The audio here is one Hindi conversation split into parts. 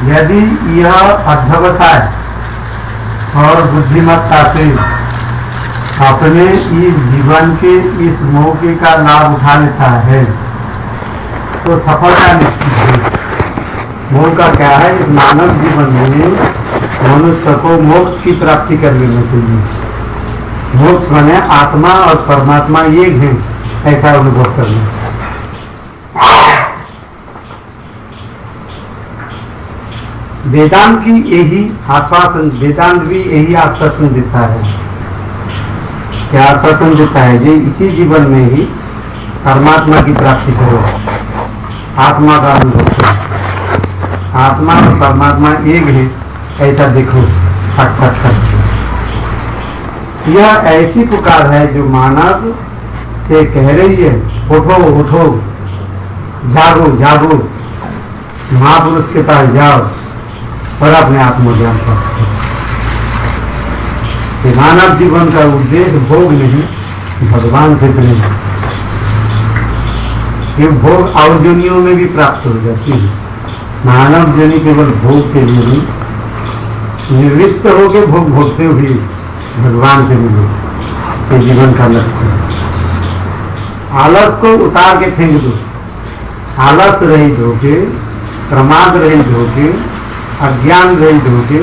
यदि यह अध्यवसाय और बुद्धिमत्ता से अपने इस जीवन के इस मौके का लाभ उठा लेता है तो सफलता निश्चित है। मोह का क्या है, इस मानव जीवन में मनुष्य को मोक्ष की प्राप्ति कर लेना चाहिए। मोक्ष माने आत्मा और परमात्मा एक है ऐसा अनुभव करना। वेदांत की यही आश्वासन, वेदांत भी यही आश्वासन देता है। क्या आश्वासन देता है? जे इसी जीवन में ही परमात्मा की प्राप्ति करो, आत्मा का अनुभव करो। आत्मा और परमात्मा एक है ऐसा देखो साक्षात्कार। यह ऐसी पुकार है जो मानव से कह रही है, उठो उठो, जागो जागो, महापुरुष के पास जाओ और अपने आत्मज्ञान प्राप्त करो। मानव जीवन का उद्देश्य भोग नहीं, भगवान से प्रेम। ये भोग और जोनियों में भी प्राप्त हो जाती है। मानव जोनि केवल भोग के लिए नहीं, निवृत्त होकर भोग भोगते हुए भगवान से मिलो, ये जीवन का लक्ष्य है। आलस को उतार के फेंक दो। आलस रहित होके, प्रमाद रहित होके, अज्ञान रहित होके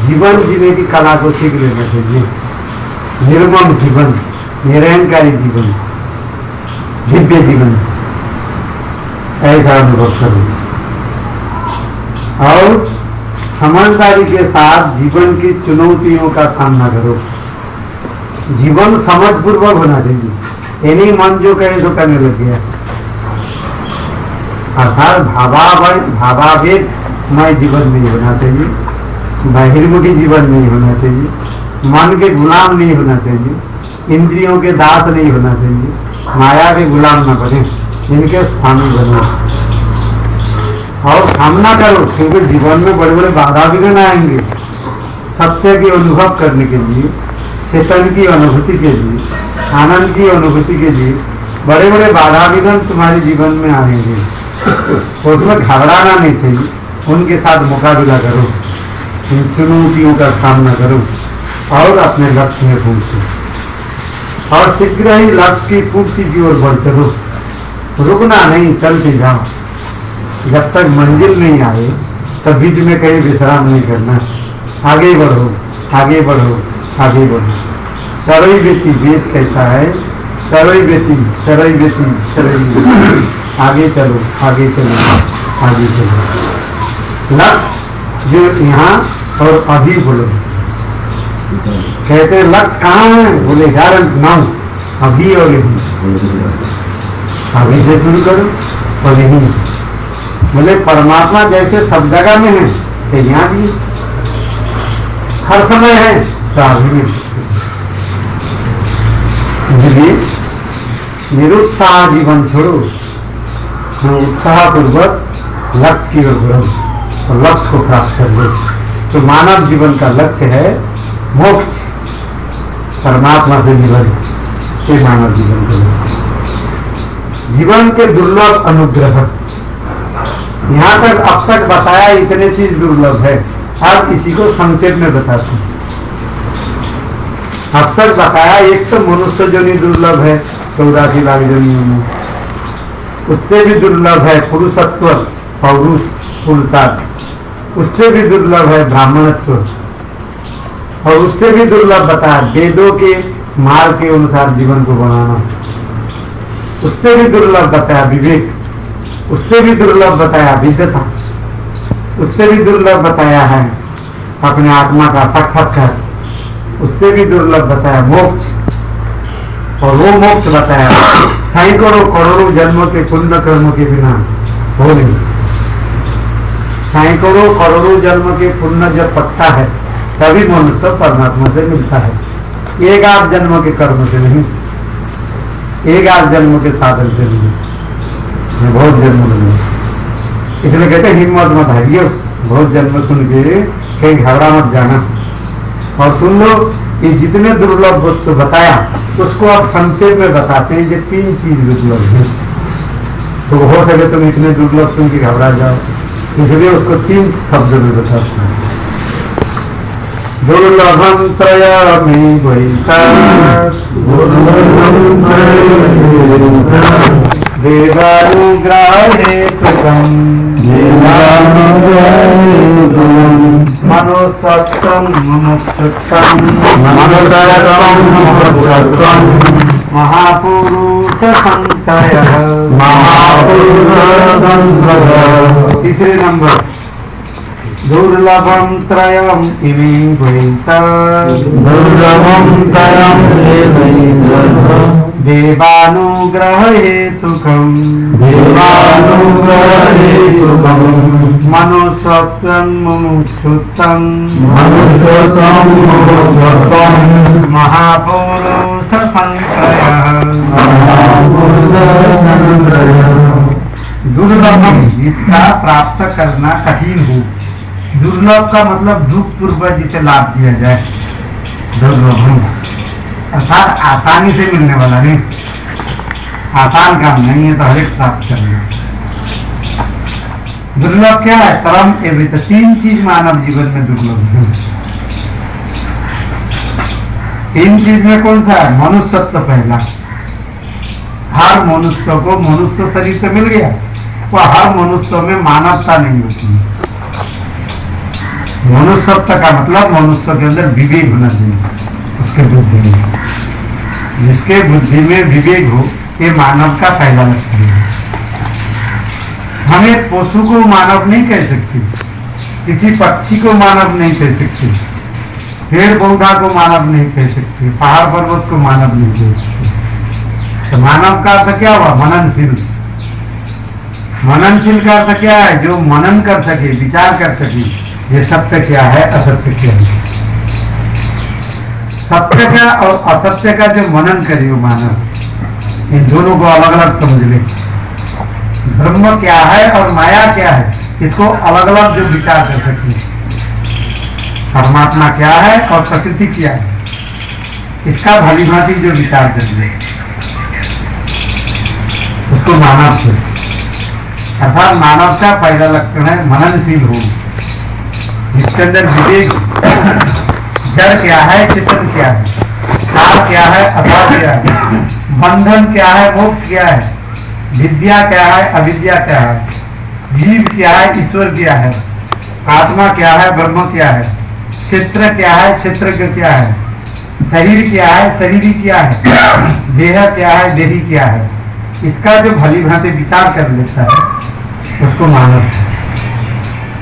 जीवन जीने की कला को सीख लेना चाहिए। निर्मम जीवन, निरंकारी जीवन, दिव्य जीवन ऐसा अनुभव करो और समझदारी के साथ जीवन की चुनौतियों का सामना करो। जीवन समझपूर्वक होना चाहिए, यानी मन जो कहे तो करने लग गया। अर्थात भावावेग मय जीवन नहीं होना चाहिए, बहिर्मुखी जीवन नहीं होना चाहिए, मन के गुलाम नहीं होना चाहिए, इंद्रियों के दास नहीं होना चाहिए, माया के गुलाम न बने, इनके स्वामी बनो और सामना करो। क्योंकि जीवन में बड़े बड़े बाधा विघ्न आएंगे। सत्य की अनुभव करने के लिए, चेतन की अनुभूति के लिए, आनंद की अनुभूति के लिए बड़े बड़े बाधा विघ्न तुम्हारे जीवन में आएंगे। उसमें घबराना नहीं चाहिए, उनके साथ मुकाबला करो, इन चुनौतियों का सामना करो और अपने लक्ष्य में पहुंचो और शीघ्र ही लक्ष्य की पूर्ति की ओर बढ़ते रहो। रुकना नहीं, चलते जाओ। जब तक मंजिल नहीं आए तब बीच में कहीं विश्राम नहीं करना। आगे बढ़ो, आगे बढ़ो, आगे बढ़ो। चरई बेटी वेद कहता है, चरई बेटी, चरई बेटी, चरई बेटी, आगे चलो, आगे चलो, आगे चलो। लक्ष्य जो यहाँ और अभी बोलो। कहते लक्ष्य कहाँ है? बोले 11-9 अभी और यही। अभी से शुरू करो और यही। बोले परमात्मा जैसे सब जगह में है तो यहाँ भी हर समय है तो अभी भी। इसलिए निरुत्साह जीवन छोड़ो, उत्साह पूर्वक लक्ष्य की ओर बढ़ो और लक्ष्य को प्राप्त कर लो। तो मानव जीवन का लक्ष्य है मोक्ष, परमात्मा से मिलन। ये मानव जीवन का लक्ष्य, जीवन के दुर्लभ अनुग्रह। यहाँ तक अब तक बताया इतने चीज दुर्लभ है। अब इसी को संक्षेप में बताते हैं। अब तक बताया एक तो मनुष्य जोनि दुर्लभ है 84 लाख जोनियों में, उससे भी दुर्लभ है पुरुषत्व, पौरुष, पुरुषार्थ, उससे भी दुर्लभ है ब्राह्मणत्व, और उससे भी दुर्लभ बताया वेदों के मार्ग के अनुसार जीवन को बनाना, उससे भी दुर्लभ बताया विवेक, उससे भी दुर्लभ बताया विद्वता, उससे भी दुर्लभ बताया है अपने आत्मा का साक्षात्कार, उससे भी दुर्लभ बताया मोक्ष, और वो मोक्ष बताया सैकड़ों करोड़ों जन्मों के पुण्य कर्मों के बिना हो नहीं। सैकड़ों करोड़ों जन्म के पुण्य जब पकता है तभी मनुष्य परमात्मा से मिलता है। एक आध जन्म के कर्म से नहीं, एक आध जन्म के साधन से नहीं, बहुत जन्म लगे। इसलिए कहते हिम्मत मत हारियो, बहुत जन्म सुन के कहीं घबरा मत जाना। और सुन लो, ये जितने दुर्लभ वस्तु बताया उसको आप संक्षेप में बताते हैं कि 3 चीज दुर्लभ है। तो हो सके तुम इतने दुर्लभ सुन के घबरा जाओ, इसलिए उसको 3 शब्द में बताते हैं। दुर्लभम त्रयामि वैता देवानुग्रहे कृतम् मनुष्यत्वं मुमुक्षुत्वं महापुरुष संशयः। तीसरे नंबर दुर्लभम त्रयम इमे वैता देवानुग्रह हेतुकम् मनुष्यत्वं मुमुक्षुत्वं महापुरुष संशयः। दुर्लभम जिसका प्राप्त करना कठिन हो। दुर्लभ का मतलब दुख पूर्वक जिसे लाभ दिया जाए, दुर्लभम अर्थात आसानी से मिलने वाला नहीं, आसान काम नहीं है, तो हरेक प्राप्त करना। दुर्लभ क्या है? परम एवं 3 चीज मानव जीवन में दुर्लभ है। 3 चीज में कौन सा है? मनुष्यत्व पहला। हर मनुष्य को मनुष्य शरीर तो मिल गया, वो हर मनुष्य में मानवता नहीं होती है। मनुष्यत्व का मतलब मनुष्य के अंदर विवेक होना चाहिए, उसके बुद्धि में। जिसके बुद्धि में विवेक हो, ये मानव का पहला लक्षण है। हमें पशु को मानव नहीं कह सकते, किसी पक्षी को मानव नहीं कह सकते, पेड़ पौधा को मानव नहीं कह सकते, पहाड़ पर्वत को मानव नहीं कह सकते। तो मानव का अर्थ क्या हुआ? मननशील। मननशील का अर्थ क्या है? जो मनन कर सके, विचार कर सके, ये सत्य क्या है, असत्य क्या है। सत्य का और असत्य का जो मनन करे वो मानव, इन दोनों को अलग अलग समझ ले। ब्रह्म क्या है और माया क्या है, इसको अलग अलग जो विचार कर सकते। परमात्मा क्या है और प्रकृति क्या है, इसका भली भांति जो विचार कर ले, उसको मानव से। अर्थात मानव का पहला लक्षण है मननशील हो, जिसके अंदर विवेक, जड़ क्या है, चेतन क्या है, काल क्या है, अभाव क्या है, बंधन क्या है, मोक्ष क्या है, विद्या क्या है, अविद्या क्या है, जीव क्या है, ईश्वर क्या है, आत्मा क्या है, ब्रह्म क्या है, क्षेत्र क्या है, क्षेत्रज्ञ क्या है, शरीर क्या है, शरीरी क्या है, देह क्या है, देही क्या है, इसका जो भली भांति विचार कर लेता है उसको मानव है।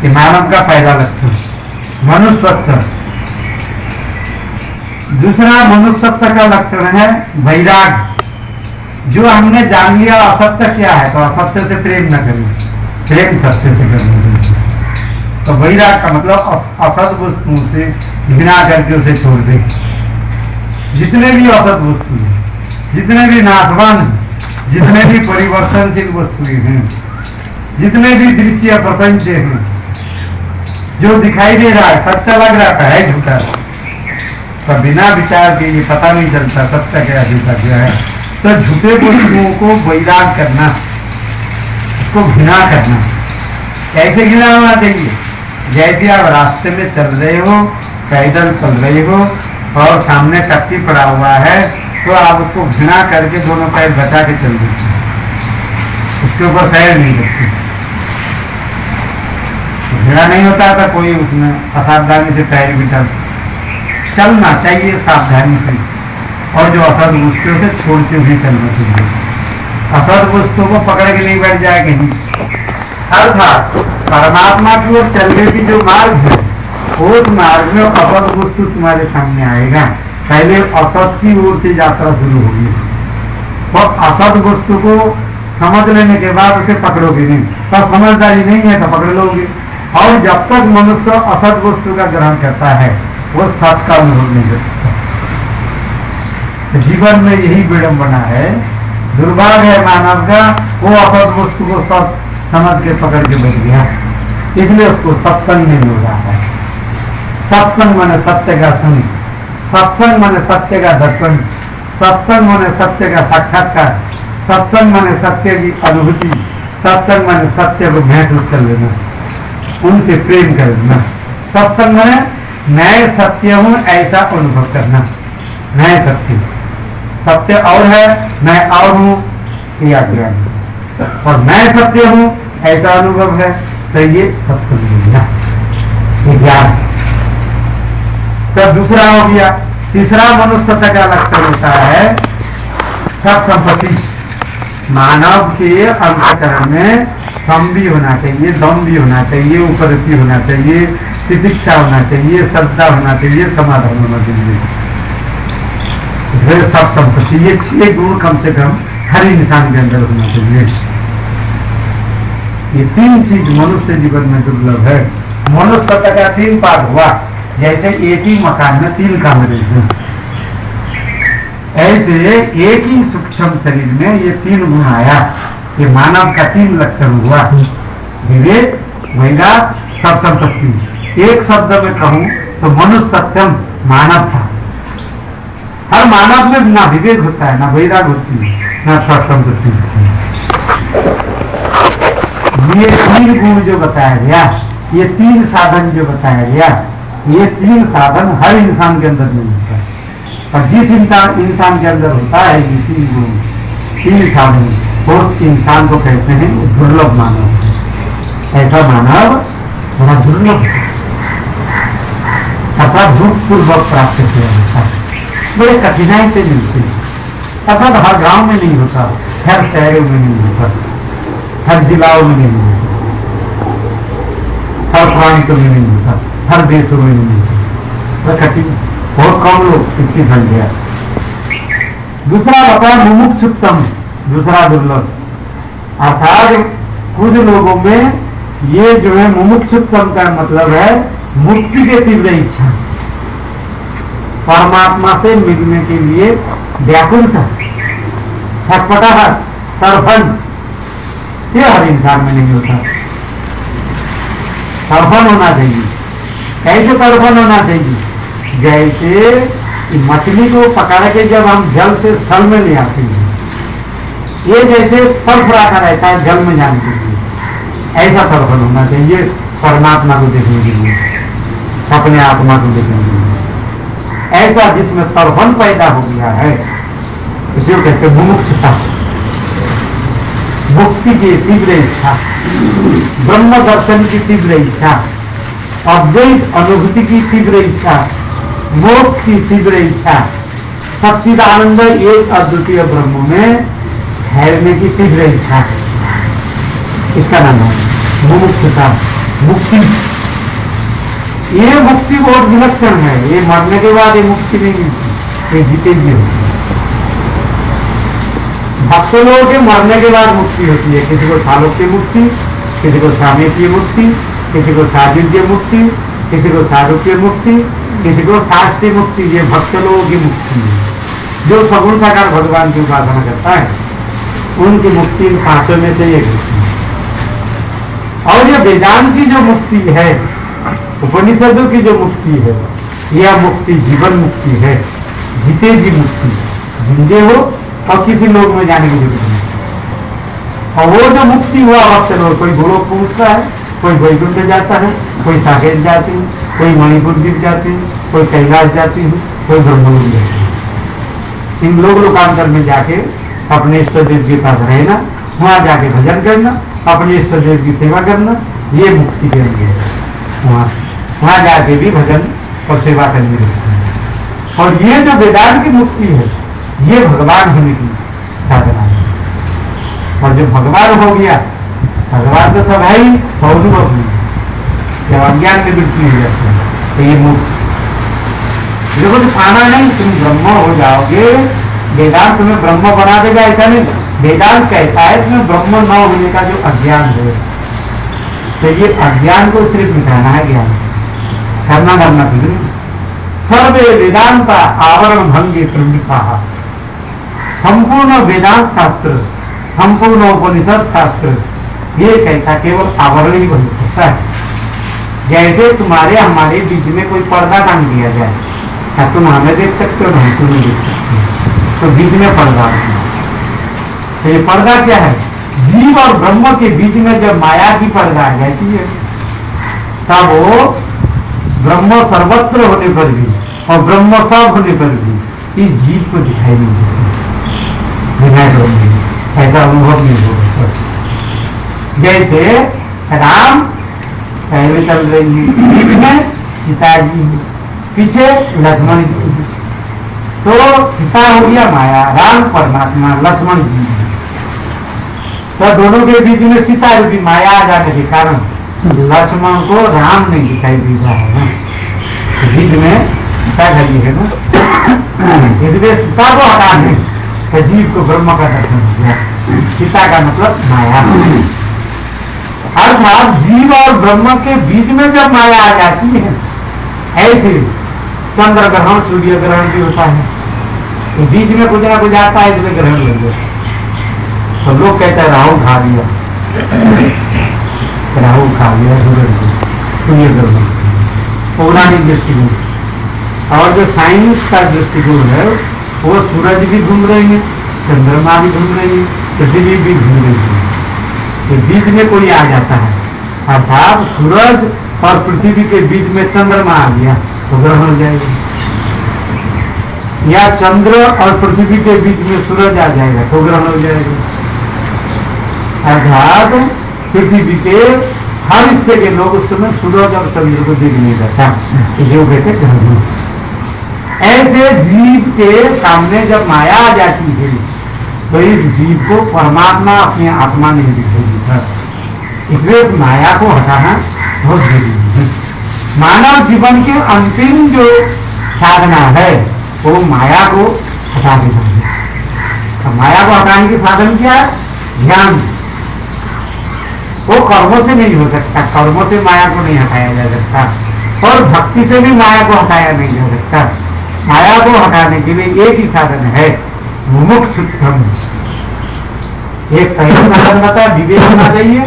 कि मानव का पहला लक्षण मनुष्यत्व। दूसरा मनुष्यत्व का लक्षण है वैराग्य। जो हमने जान लिया असत्य क्या है, तो असत्य से प्रेम न करें, प्रेम सत्य से करना चाहिए। तो वैराग्य का मतलब असत वस्तुओं से घृणा करके उसे छोड़ दे। जितने भी असत वस्तु हैं, जितने भी नाशवान, जितने भी परिवर्तनशील वस्तुएं हैं, जितने भी दृश्य प्रपंच हैं, जो दिखाई दे रहा है सच्चा लग रहा है झूठा, तो बिना विचार के ये पता नहीं चलता सत्य क्या झूठा क्या है। तो झूठे वस्तुओं को वैराग करना, उसको घृणा करना। कैसे घृणा होना चाहिए? जैसे आप रास्ते में चल रहे हो, पैदल चल रहे हो और सामने टट्टी पड़ा हुआ है, तो आप उसको घृणा करके दोनों पैर बचा के चल देते हैं, उसके ऊपर पैर नहीं रखते। घृणा नहीं होता था कोई उसमें असावधानी से पैर बिठा। चलना चाहिए सावधानी से, और जो असद वस्तुओं से छोड़ते हुए चलना चाहिए। असद वस्तुओं को पकड़ के नहीं बैठ जाए कहीं। अर्थात परमात्मा की ओर चलने की जो मार्ग है, उस मार्ग में असद वस्तु तुम्हारे सामने आएगा। पहले असद की ओर से यात्रा शुरू होगी, तो असद वस्तु को समझ लेने के बाद उसे पकड़ोगे नहीं। तो समझदारी नहीं है तो पकड़ लोगे। और जब तक मनुष्य असद वस्तु का ग्रहण करता है, वो सत का अनुभव नहीं कर सकता। जीवन में यही विडंबना है, दुर्भाग्य है मानव का, वो असद वस्तु को सत समझ के पकड़ के बैठ गया, इसलिए उसको सत्संग नहीं मिल रहा है। सत्संग माने सत्य का संग, सत्संग माने सत्य का दर्शन, सत्संग माने सत्य का साक्षात्कार, सत्संग माने सत्य की अनुभूति, सत्संग माने सत्य को महसूस कर लेना, उनसे प्रेम कर लेना। सत्संग माने मैं सत्य हूं ऐसा अनुभव करना। मैं सत्य, सत्य और है, मैं और हूं, ये अज्ञान, और मैं सत्य हूं ऐसा अनुभव है, तो ये सत्संग मिलना, ये ज्ञान। तो दूसरा हो गया। तीसरा मनुष्यता का लक्षण होता है सब संपत्ति। मानव के अंतःकरण में सम भी होना चाहिए, दम भी होना चाहिए, उपरति होना चाहिए, तितिक्षा होना चाहिए, श्रद्धा होना चाहिए, समाधान होना चाहिए, फिर सब संपत्ति। ये 6 गुण कम से कम हर इंसान के अंदर होना चाहिए। ये 3 चीज मनुष्य जीवन में दुर्लभ है। मनुष्यता का 3 पार्ट हुआ, जैसे एक ही मकान में 3 कमरे हैं, ऐसे एक ही सूक्ष्म शरीर में ये 3 गुण आया। ये मानव का 3 लक्षण हुआ, विवेक, वैराग, सब संपत्ति। एक शब्द में कहूं तो मनुष्य सत्यम मानव था। हर मानव में ना विवेक होता है, ना वैराग होती है, ना सब संपत्ति होती है। ये 3 गुण जो बताया गया, ये 3 साधन जो बताया गया, ये 3 साधन हर इंसान के अंदर नहीं होता है। और जिस इंसान के अंदर होता है ये 3 गुण, 3 साधन, उस इंसान को कहते हैं दुर्लभ मानव। ऐसा मानव बड़ा दुर्लभ है, अर्थात दुख पूर्वक प्राप्त किया जाता है, बड़े कठिनाई से मिलते हैं। अर्थात हर गांव में नहीं होता, हर शहरों में नहीं होता, हर जिलाओं में नहीं होता, हर प्रांतों में नहीं होता, हर देशों में नहीं होता, कठिन, बहुत कम लोग इसकी संख्या। दूसरा बताया मुमुक्षुत्तम, दूसरा दुर्लभ, अर्थात कुछ लोगों में ये जो है मुमुक्षुत्तम का मतलब है मुक्ति के तीव्र इच्छा, परमात्मा से मिलने के लिए व्याकुलता, छटपटाहट, तड़फन। ये हर इंसान में नहीं होता। तड़फन होना चाहिए। कैसे तड़फन होना चाहिए? जैसे मछली को पकड़ के जब हम जल से स्थल में ले आते हैं, ये जैसे फड़फड़ाता रहता है जल में जाने के लिए, ऐसा तड़फन होना चाहिए परमात्मा को देखने के लिए, अपने आत्मा को देखने के लिए। ऐसा जिसमें तड़फन पैदा हो गया है, इसे कहते मुमुक्षुता, मुक्ति की तीव्र इच्छा, ब्रह्म दर्शन की तीव्र इच्छा, अद्वैत अनुभूति की तीव्र इच्छा, मोक्ष की तीव्र इच्छा, सच्चिदानंद एक अद्वितीय ब्रह्म में ठहरने की तीव्र इच्छा, इसका नाम है मुमुक्षुता, मुक्ति। ये मुक्ति बहुत विलक्षण है, ये मरने के बाद ये मुक्ति नहीं मिलती, ये जीते जी होती है। भक्त लोगों के मरने के बाद मुक्ति होती है, किसी को सालोक्य मुक्ति, किसी को सामीप्य मुक्ति, किसी को सायुज्य मुक्ति, किसी को सारूप्य मुक्ति, किसी को शास्त्रीय मुक्ति। ये भक्त लोगों की मुक्ति है, जो सगुण साकार भगवान की उपासना करता है, उनकी मुक्ति इन 5 में से एक होती है। और ये वेदांत की जो मुक्ति है, उपनिषदों की जो मुक्ति है, यह मुक्ति जीवन मुक्ति है, जीते जी मुक्ति, जिंदे हो और किसी लोग में जाने की जरूरत नहीं। और वो जो मुक्ति हुआ भक्त लोग, कोई गोलोक पहुंचता है, कोई वैकुंठ जाता है, कोई साकेत जाती है, कोई मणिपुर द्वीप जाती है, कोई कैलाश जाती है, कोई ब्रह्मलोक जाती है। इन लोग लोकांतर में जाके अपने इष्ट देव के पास रहना, वहां जाके भजन करना, अपने इष्ट देव की सेवा करना, ये मुक्ति के लिए वहां जाके भी भजन और सेवा करनी रहती है। और ये जो वेदांत की मुक्ति है, ये भगवान होने की साधना है। और जो भगवान हो गया, भगवान तो सब है ही, स्वरूप नहीं, जब अज्ञान में वृत्ति हो जाती है तो ये मुक्त। देखो तो खाना नहीं, तुम ब्रह्म हो जाओगे, वेदांत तुम्हें ब्रह्म बना देगा ऐसा नहीं। वेदांत कहता है तुम्हें ब्रह्म न होने का जो अज्ञान है, तो ये अज्ञान को सिर्फ मिटाना है, ज्ञान करना करना कुछ नहीं। सर्वे वेदांत आवरण भंगे प्रमिता, संपूर्ण वेदांत शास्त्र, संपूर्ण उपनिषद शास्त्र, ये कैसा केवल आवरण ही बन सकता है। जैसे तुम्हारे हमारे बीच में कोई पर्दा टांग दिया जाए, क्या तुम हमें देख सकते हो? नहीं, तुम नहीं देख सकते। तो बीच में पर्दा। तो ये पर्दा क्या है? जीव और ब्रह्म के बीच में जब माया की पर्दा आ जाती है तब वो ब्रह्म सर्वत्र होने पर भी और ब्रह्म सब होने पर भी इस जीव को दिखाई नहीं देता, ऐसा अनुभव नहीं होगा। जैसे राम पहले चल रही है, बीच में सीता जी, पीछे लक्ष्मण जी, तो सीता हो गया माया, राम परमात्मा, लक्ष्मण जी। तो दोनों के बीच में सीता रूपी माया आ जाने के कारण लक्ष्मण को राम नहीं दिखाई दे रहा है ना, तो बीच में सीता खड़ी है ना, इसलिए सीता को हटाने तो जीव को ब्रह्म का दर्शन हो गया। सीता का मतलब माया, अर्थात जीव और ब्रह्म के बीच में जब माया आ जाती है, ऐसे चंद्र ग्रहण सूर्य ग्रहण भी होता है, तो बीच में कुछ ना कुछ आता है, इसमें ग्रहण लग गया। तो लोग कहते हैं राहु खा लिया, राहु खा लिया सूर्य ग्रहण, पौराणिक दृष्टिकोण। और जो साइंस का दृष्टिकोण है वो सूरज भी घूम रहे हैं, चंद्रमा भी घूम रही है, पृथ्वी भी घूम रही है, तो बीच में कोई आ जाता है, अर्थात सूरज और पृथ्वी के बीच में चंद्रमा आ गया तो ग्रहण हो जाएगा, या चंद्र और पृथ्वी के बीच में सूरज आ जाएगा तो ग्रहण हो जाएगा। अर्थात पृथ्वी के हर हिस्से के लोग उस समय सूरज और चंद्र को देख नहीं सकता, जो कहते ग्रहण। ऐसे जीव के सामने जब माया आ जाती है तो इस जीव को परमात्मा अपनी आत्मा नहीं दिखाई देता, इसलिए माया को हटाना बहुत जरूरी है। मानव जीवन के अंतिम जो साधना है वो माया को हटा देना है। तो माया को हटाने के साधन क्या है? ध्यान। वो कर्मों से नहीं हो सकता, कर्मों से माया को नहीं हटाया जा सकता, और भक्ति से भी माया को हटाया नहीं जा सकता। माया को हटाने के लिए एक ही साधन है, मुमुक्षुत्वम। एक पहला साधन बताया विवेक होना चाहिए,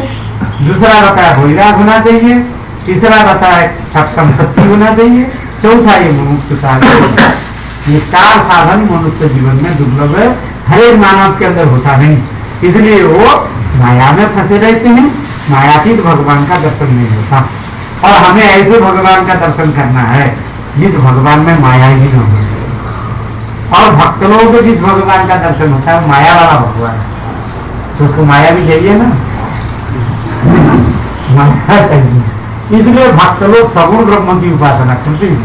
दूसरा बताया वैराग होना चाहिए, तीसरा बताया सप्तम शक्ति होना चाहिए, चौथा ये मुमुक्षुता। ये चार साधन मनुष्य जीवन में दुर्लभ है, हर एक मानव के अंदर होता नहीं, इसलिए वो माया में फंसे रहते हैं, मायातीत भगवान का दर्शन नहीं होता। और हमें ऐसे भगवान का दर्शन करना है जिस भगवान में माया ही न हो, और भक्त लोगों को जिस भगवान का दर्शन होता है माया वाला भगवान, तो उसको माया भी चाहिए ना, माया चाहिए। इसलिए भक्त लोग सगुण ब्रह्म की उपासना करते हैं,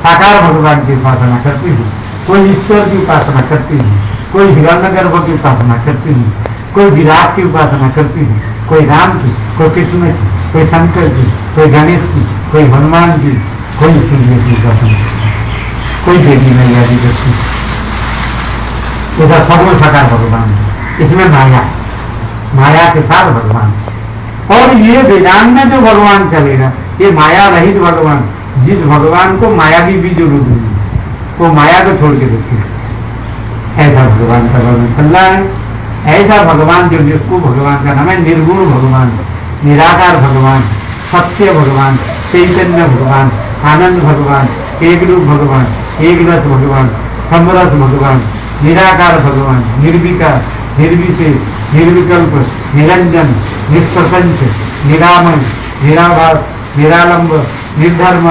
साकार भगवान की उपासना करते हैं, कोई ईश्वर की उपासना करते हैं, कोई हिरण्यगर्भ की उपासना करते हैं, कोई विराट की उपासना करते हैं, कोई राम की, कोई कृष्ण की, कोई शंकर की, कोई गणेश की, कोई हनुमान की, कोई सूर्य की उपासना, कोई देवी मैया की करती। इधर सगुण साकार भगवान, इसमें माया, माया के साथ भगवान। और ये वेदांत में जो भगवान चलेगा ये माया रहित भगवान, जिस भगवान को माया की भी जरूरत नहीं, वो माया को छोड़ के देते, ऐसा भगवान का वर्णन चल रहा है। ऐसा भगवान जो जिसको भगवान का नाम है निर्गुण भगवान, निराकार भगवान, सत्य भगवान, चैतन्य भगवान, आनंद भगवान, एक रूप भगवान, एक रस भगवान, समरस भगवान, निराकार भगवान, निर्विकार, निर्विशेष, निर्विकल्प, निरंजन, निष्प्रपंच, निरामय, निराभास, निरालंब, निर्धर्म,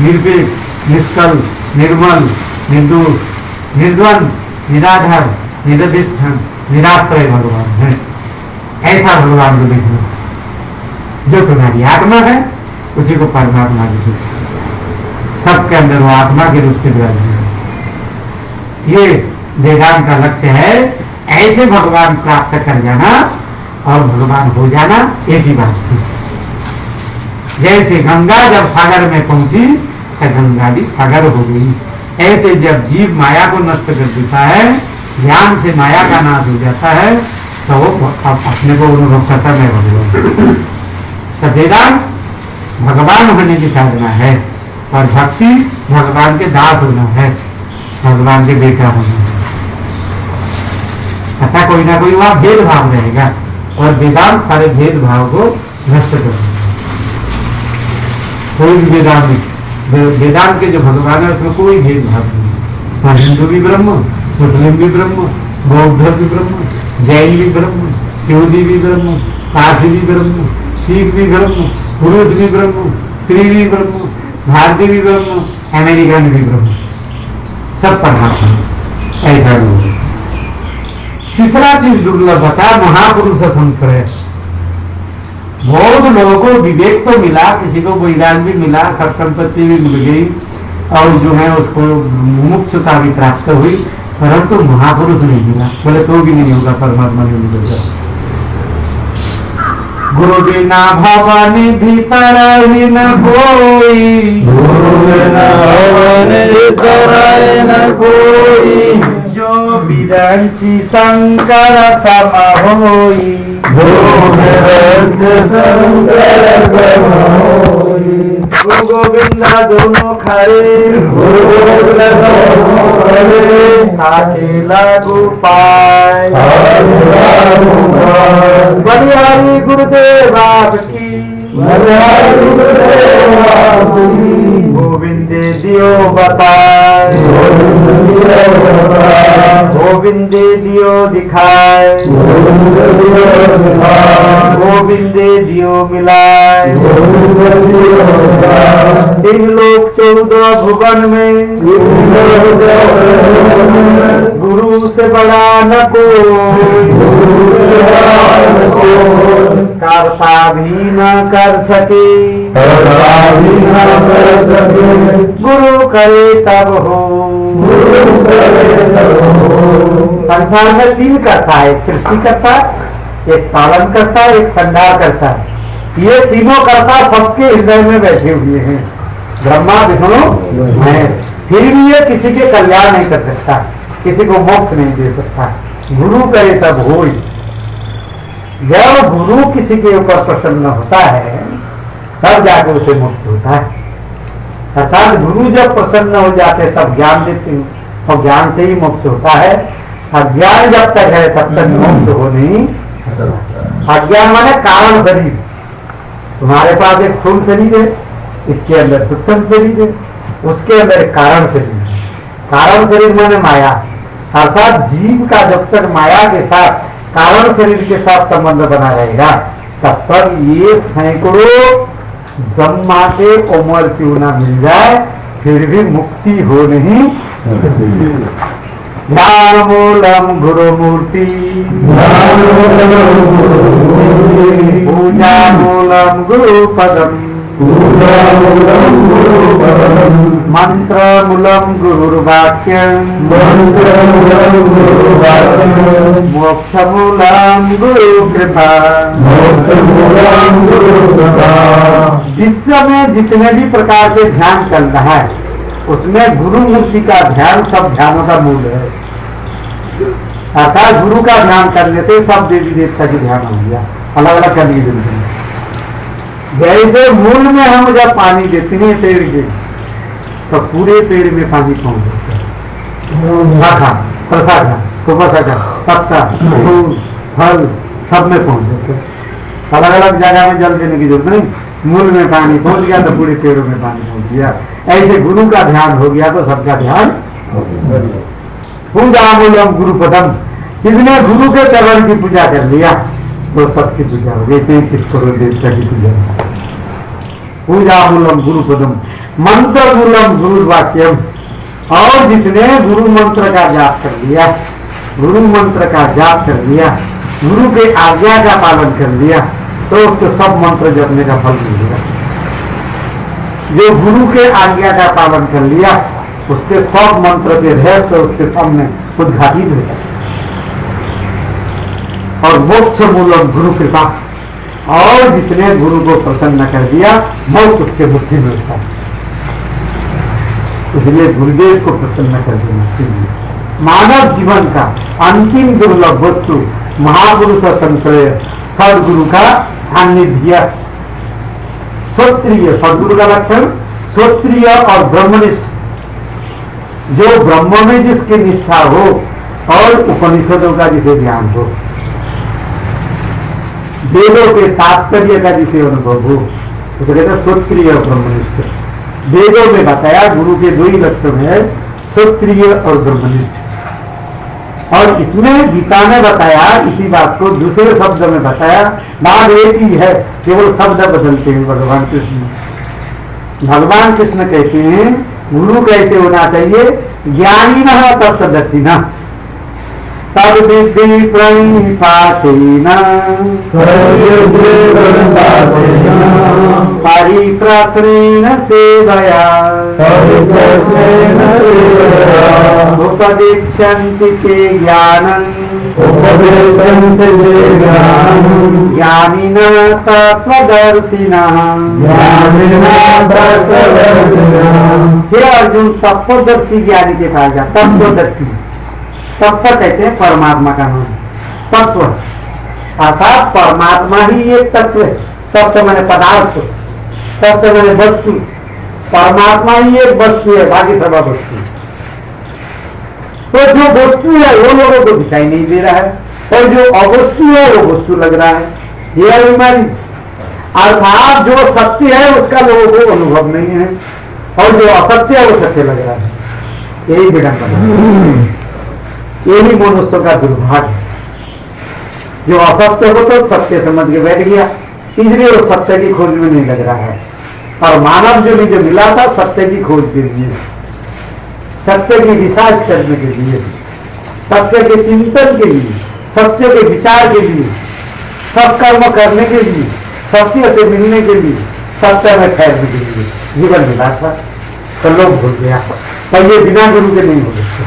निरपेक्ष, निष्कल, निर्मल, निर्दोष, निर्द्वंद, निराधार, निरधिष्ठान, निराश्रय भगवान है। ऐसा भगवान को देखना, जो तुम्हारी आत्मा है उसी को परमात्मा की सबके अंदर वो आत्मा के रूप से विराजमान है। ये वेदांत का लक्ष्य है, ऐसे भगवान प्राप्त कर जाना और भगवान हो जाना एक ही बात थी। जैसे गंगा जब सागर में पहुंची तो गंगा भी सागर हो गई, ऐसे जब जीव माया को नष्ट कर देता है, ज्ञान से माया का नाश हो जाता है, तो वो अपने को अनुभव करता मैं भगवान। तो वेदांत भगवान होने की साधना है और भक्ति भगवान के दास होना है, भगवान के बेटा होना है। ऐसा कोई ना कोई वहां भेदभाव रहेगा और वेदांत सारे भेदभाव को नष्ट कर देगा। कोई भी वेदांत के जो भगवान है उसमें कोई भेदभाव नहीं, न हिंदू भी ब्रह्म मुस्लिम भी ब्रह्म, बौद्ध भी ब्रह्म, जैन भी ब्रह्म, यहूदी भी ब्रह्म, पारसी भी ब्रह्म, सिख भी ब्रह्म, पुरुष भी ब्रह्म, स्त्री भी ब्रह्म, भारतीय भी ब्रह्म, अमेरिकन भी ब्रह्म, सब परमात्मा। ऐसा लोग। तीसरा चीज दुर्लभता महापुरुष संश्रय। बहुत लोगों को विवेक तो मिला, किसी को वैराग भी मिला, सत्संपत्ति भी मिल गई और जो है उसको मुमुक्षुता भी प्राप्त हुई, परंतु महापुरुष नहीं मिला। बोले तो भी नहीं होगा, परमात्मा नहीं मिलेगा। गुरु बिना भवानी भीतर ही न कोई, गुरु बिना भवानी भीतर न कोई, जो विरंची शंकर सम होई, जो विरंच शंकर सम होई। गुरु गोविंद दोनों खड़े, गुरु गोविंद दोनों खड़े, साथे लागू पाए, बलिहारी गुरुदेव आपकी, बलिहारी गुरुदेव आपकी, गोविंदे दियो बताए, गोविंदे दियो दिखाए, गोविंदे दियो मिलाए। तीन लोक 14 भुवन में, गुरु से बड़ा न कोई, करता भी न कर सके, गुरु करे तब हो। संसार में 3 करता है, एक सृष्टि करता, एक पालन करता, एक संहार करता है। ये तीनों कर्ता सबके हृदय में बैठे हुए हैं, ब्रह्मा विष्णु है। फिर भी ये किसी के कल्याण नहीं कर सकता, किसी को मोक्ष नहीं दे सकता। गुरु करे तब होई। जब गुरु किसी के ऊपर प्रसन्न होता है तब जाके उसे मोक्ष होता है। अर्थात गुरु जब प्रसन्न हो जाते तब ज्ञान देते हैं और ज्ञान से ही मोक्ष होता है। अज्ञान जब तक है तब तक मोक्ष हो नहीं। अज्ञान माने कारण शरीर। तुम्हारे पास एक स्थूल शरीर है, इसके अंदर सूक्ष्म शरीर है, उसके अंदर एक कारण शरीर है। कारण शरीर माने माया। अर्थात जीव का जब तक माया के साथ, कारण शरीर के साथ संबंध बना रहेगा तब तक ये सैकड़ों ब्रह्मा के उम्र क्यों ना मिल जाए फिर भी मुक्ति हो नहीं। ज्ञान मूलम गुरु मूर्ति, पूजा मूलम गुरु पदम, मंत्र मूलम गुरुर्वाक्यम, मोक्ष मूलम गुरु कृपा। विश्व में जितने भी प्रकार के ध्यान चल रहा है उसमें गुरु मूर्ति का ध्यान सब ध्यानों का मूल है। अर्थात गुरु का ध्यान करने से सब देवी देवता की ध्यान हो गया, अलग अलग करने की जरूरत है। जैसे मूल में हम जब पानी देते हैं पेड़ के तो पूरे पेड़ में पानी पहुंच जाता है। शाखा, प्रशाखा, कुपशाखा, पत्ता, फूल, फल सब में पहुंच जाते हैं। अलग अलग जगह में जल देने की जरूरत नहीं, मूल में पानी पहुंच गया तो पूरे पेड़ों में पानी पहुंच गया। ऐसे गुरु का ध्यान हो गया तो सबका ध्यान। पूजा मूलम गुरु पदम, किसने गुरु के चरण की पूजा कर लिया तो सबकी पूजा हो गई। 33 करोड़ देवता की पूजा। पूजा मूलम गुरु पदम, मंत्र मूलम गुरु वाक्यम, और जिसने गुरु मंत्र का जाप कर लिया, गुरु मंत्र का जाप कर लिया, गुरु के आज्ञा का पालन कर लिया तो उसको सब मंत्र जपने का फल मिलेगा। जो गुरु के आज्ञा का पालन कर लिया उसके सब मंत्र के रहस्य उसके सामने उद्घाटित हो जाए। और मोक्ष मूलम गुरु कृपा, और जिसने गुरु को प्रसन्न कर दिया मोक्ष उसके बुद्धि में होता है। इसलिए गुरुदेव को प्रसन्न कर देना चाहिए। मानव जीवन का अंतिम दुर्लभ वस्तु महापुरुष संश्रय, सदगुरु का सान्निध्य। श्रोत्रिय, सदगुरु का लक्षण श्रोत्रिय और ब्रह्मनिष्ठ, जो ब्रह्म में जिसकी निष्ठा हो और उपनिषदों का जिसे ज्ञान हो, वेदों के तात्पर्य का जिसे अनुभव हो, उसे कहते हैं श्रोत्रिय और ब्रह्मनिष्ठ। वेदों में बताया गुरु के 2 ही लक्षण है, श्रोत्रिय और ब्रह्मनिष्ठ। और इसमें गीता ने बताया इसी बात को दूसरे शब्द में बताया, बात एक ही है, केवल शब्द बदलते हैं भगवान कृष्ण। भगवान कृष्ण कहते हैं गुरु कैसे होना चाहिए, ज्ञानी न तत्वदर्शी न तद विधि प्रणिपातेन परिप्रश्नेन सेवया उपदिच्छन्ति ते ज्ञानम् ज्ञानिनः तत्त्वदर्शिनः। हे अर्जुन, तत्वदर्शी ज्ञानी के पास जा। तत्वदर्शी, तत्व कहते हैं परमात्मा का नाम, तत्व अर्थात परमात्मा ही एक तत्व है। तत्व मैंने पदार्थ, तत्व मैंने वस्तु, परमात्मा ही एक वस्तु है, बाकी सब वस्तु। तो जो वस्तु है वो लोगों को दिखाई नहीं दे रहा है, और जो अवस्तु है वो वस्तु लग रहा है। ये अभिमानी अर्थात जो सत्य है उसका लोगों को अनुभव नहीं है, और जो असत्य है वो सत्य लग रहा है। यही विडंबना, यही मनुष्य का दुर्भाग्य। जो असत्य हो तो सत्य समझ के बैठ गया, इसलिए वो सत्य की खोज में नहीं लग रहा है। और मानव जो भी जो मिला था सत्य की खोज के लिए, सत्य की रिसर्च करने के लिए, सत्य के चिंतन के लिए, सत्य के विचार के लिए, सत्कर्म करने के लिए, सत्य से मिलने के लिए, सत्य में ठहरने के लिए जीवन मिला था। तो लोग भूल गया, पर ये बिना गुरु के नहीं हो सकते।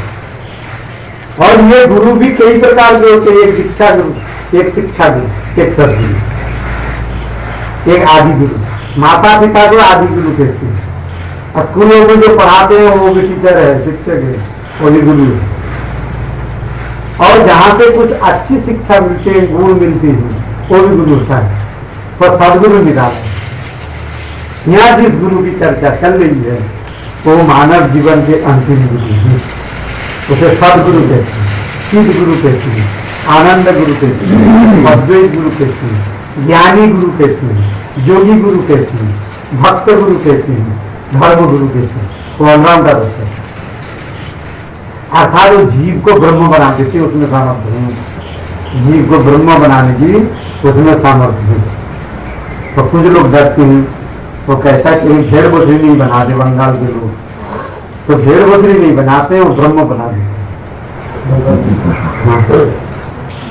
और ये गुरु भी कई प्रकार के होते हैं, एक शिक्षा गुरु, एक शिक्षा गुरु, एक सदगुरु, एक आदि गुरु। माता पिता को आदि गुरु कहते हैं, स्कूलों में जो पढ़ाते हैं वो भी टीचर है, शिक्षक है, वो भी गुरु है। और जहां से कुछ अच्छी शिक्षा मिलती है, गुण मिलती है, वो भी गुरु होता है, पर सदगुरु निराश है। यहाँ जिस गुरु की चर्चा चल रही है वो मानव जीवन के अंतिम गुरु है, उसे सदगुरु कहते हैं, सिद्ध गुरु कहते हैं, आनंद गुरु कहते हैं, अद्वैत गुरु कहते हैं, ज्ञानी गुरु कहते हैं, योगी गुरु कहते हैं, भक्त गुरु कहते हैं, धर्म गुरु कहते हैं। वो ऑलराउंडर होता है, अर्थात वो जीव को ब्रह्म बना देते, उसमें सामर्थ्य है। जीव को ब्रह्म बनाने की उसमें सामर्थ्य है। तो कुछ लोग डरते हैं, वो कहता है कि भेड़ बकरी नहीं बना दे बंगाल के लोग, तो भेड़ बकरी नहीं बनाते, वो ब्रह्म बना देते।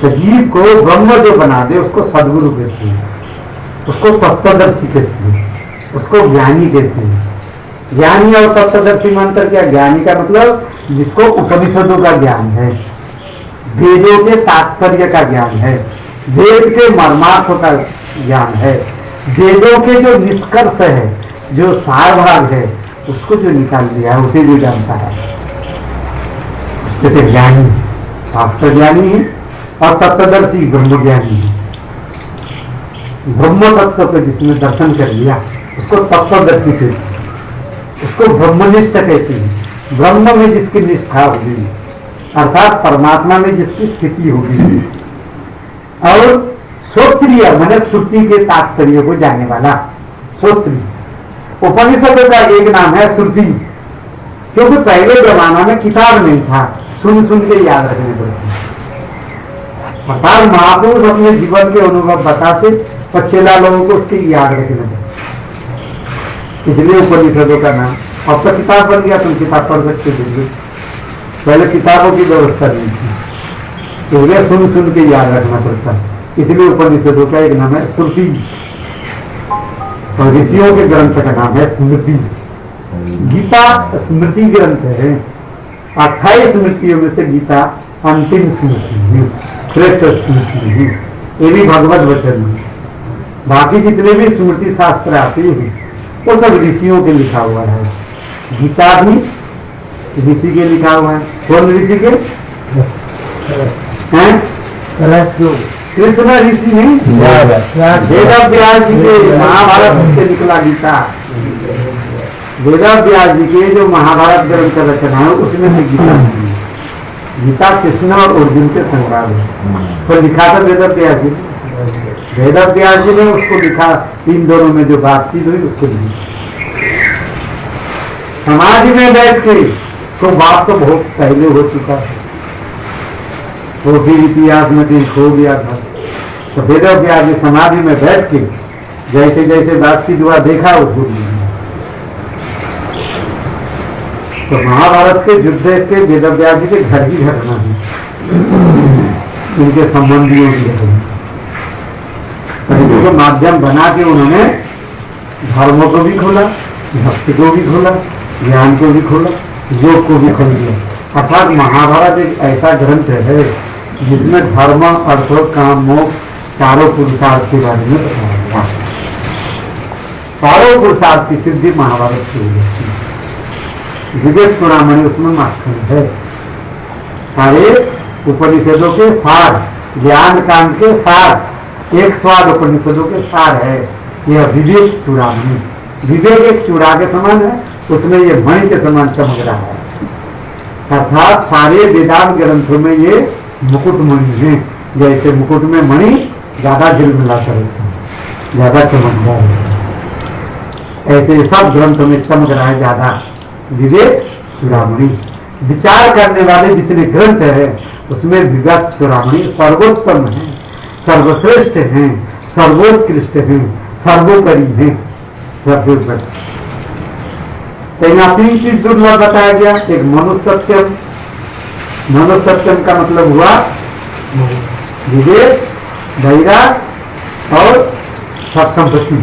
तो जीव को ब्रह्म जो बना दे उसको सदगुरु कहते हैं, उसको तत्वदर्शी कहते हैं, उसको ज्ञानी कहते हैं। ज्ञानी और तत्वदर्शी मंत्र क्या? ज्ञानी का मतलब जिसको उपनिषदों का ज्ञान है, वेदों के तात्पर्य का ज्ञान है, वेद के मर्मार्थ का ज्ञान है, वेदों के जो निष्कर्ष है, जो सार भाग है, उसको जो निकाल दिया है उसे भी जानता है, उसके ज्ञानी, शास्त्र ज्ञानी है। और तत्वदर्शी ब्रह्म ज्ञानी है। ब्रह्म तत्व को जिसने दर्शन कर लिया उसको तत्वदर्शी कहते हैं, उसको ब्रह्मनिष्ठ कहते हैं। ब्रह्म में जिसकी निष्ठा होगी, अर्थात परमात्मा में जिसकी स्थिति होगी, और श्रोत्रिय मैंने श्रुति के तात्पर्य को जानने वाला श्रोत्रिय। उपनिषदों का एक नाम है श्रुति, क्योंकि पहले जमाना में किताब नहीं था, सुन सुन के याद रखने पड़ते। अर्थात महापुरुष अपने जीवन के अनुभव बताते, पर चेला लोगों को उसकी याद रखने पड़ते, इसलिए उपनिषदों का नाम। अब तो किताब बन गया, तुम किताब पढ़ सकते थे, पहले किताबों की व्यवस्था नहीं थी, इसलिए सुन सुन के याद रखना पड़ता है। इसलिए उपनिषदों का एक नाम है श्रुति, और ऋषियों के ग्रंथ का नाम है स्मृति। गीता स्मृति ग्रंथ है, 28 स्मृतियों में से गीता अंतिम स्मृति है, श्रेष्ठ स्मृति है। ये भी भगवत वचन है। बाकी जितने भी स्मृति शास्त्र आते हैं वो सब ऋषियों के लिखा हुआ है। गीता भी ऋषि के लिखा हुआ है। कौन ऋषि के हैं? कृष्ण ऋषि नहीं, वेद व्यास जी के महाभारत से निकला गीता। वेद व्यास जी के जो महाभारत ग्रंथ रचना है उसमें से गीता है। गीता कृष्ण और अर्जुन के संग्राम है, तो लिखा था वेद व्यास जी। वेद व्यास जी ने उसको लिखा, इन दोनों में जो बातचीत हुई उसको लिखा। समाज में बैठ के तो बात तो बहुत पहले हो चुका है, वो फिर इतिहास में कहीं खो गया था। तो वेद व्यास जी समाधि में बैठ के जैसे जैसे बातचीत हुआ देखा वो भूल गया। तो महाभारत के युद्ध के वेद व्यास जी के घर की घटना है, उनके संबंधियों की घटना। को माध्यम बना के उन्होंने धर्मों को भी खोला, भक्ति को भी खोला, ज्ञान को भी खोला, योग को भी खोल दिया। अर्थात महाभारत एक ऐसा ग्रंथ है जिसमें धर्म, अर्थ, काम, मोक्ष चारों पुरुषार्थ के बारे में बताया गया। चारों पुरुषार्थ की सिद्धि महाभारत की हुई है। विवेक चूड़ामणि उसमें माखन है। सारे उपनिषदों के सार, ज्ञान कांड के सार, एक स्वाद उपनिषदों के सार है यह विवेक चूड़ामणि। विवेक एक चूड़ा के समान है, उसमें ये मणि के समान चमक रहा है। अर्थात सारे वेदांत ग्रंथों में ये मुकुट मणि है। जैसे मुकुट में मणि ज्यादा झिलमिलाता रहता है, ज्यादा चमकदार है, ऐसे सब ग्रंथों में चमक रहा है ज्यादा विवेक चूड़ामणि। विचार करने वाले जितने ग्रंथ है उसमें विवेक चूड़ामणि सर्वोत्तम है, सर्वश्रेष्ठ हैं, सर्वोत्कृष्ट हैं, सर्वोपरि हैं, सर्वोपरि। तो यहाँ 3 चीज दुर्लभ बताया गया। एक मनुष्य सत्यम, मनुष्य सत्यम का मतलब हुआ विवेक, वैराग और सत्संपत्ति।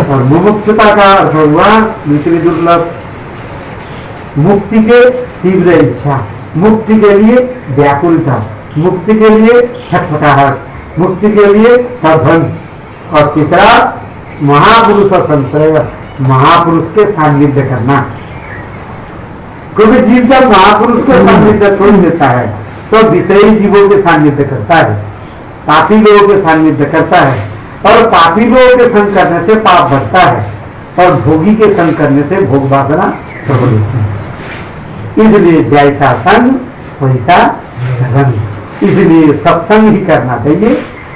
और मुमुक्षुता का अर्थ हुआ दूसरी दुर्लभ मुक्ति के तीव्र इच्छा, मुक्ति के लिए व्याकुलता, मुक्ति के लिए छटपटाहट, मुक्ति के लिए सधन। और तीसरा महापुरुष संश्रय, महापुरुष के सान्निध्य करना। क्योंकि जीव जब महापुरुष के सान्निध्य छोड़ देता है तो विषयी जीवों के सान्निध्य करता है, पापी लोगों के सान्निध्य करता है, और पापी लोगों के संग करने से पाप बढ़ता है, और भोगी के संग करने से भोग वासना प्रबल होती है। इसलिए जैसा संग वैसा रंग। इसलिए सत्संग ही करना चाहिए,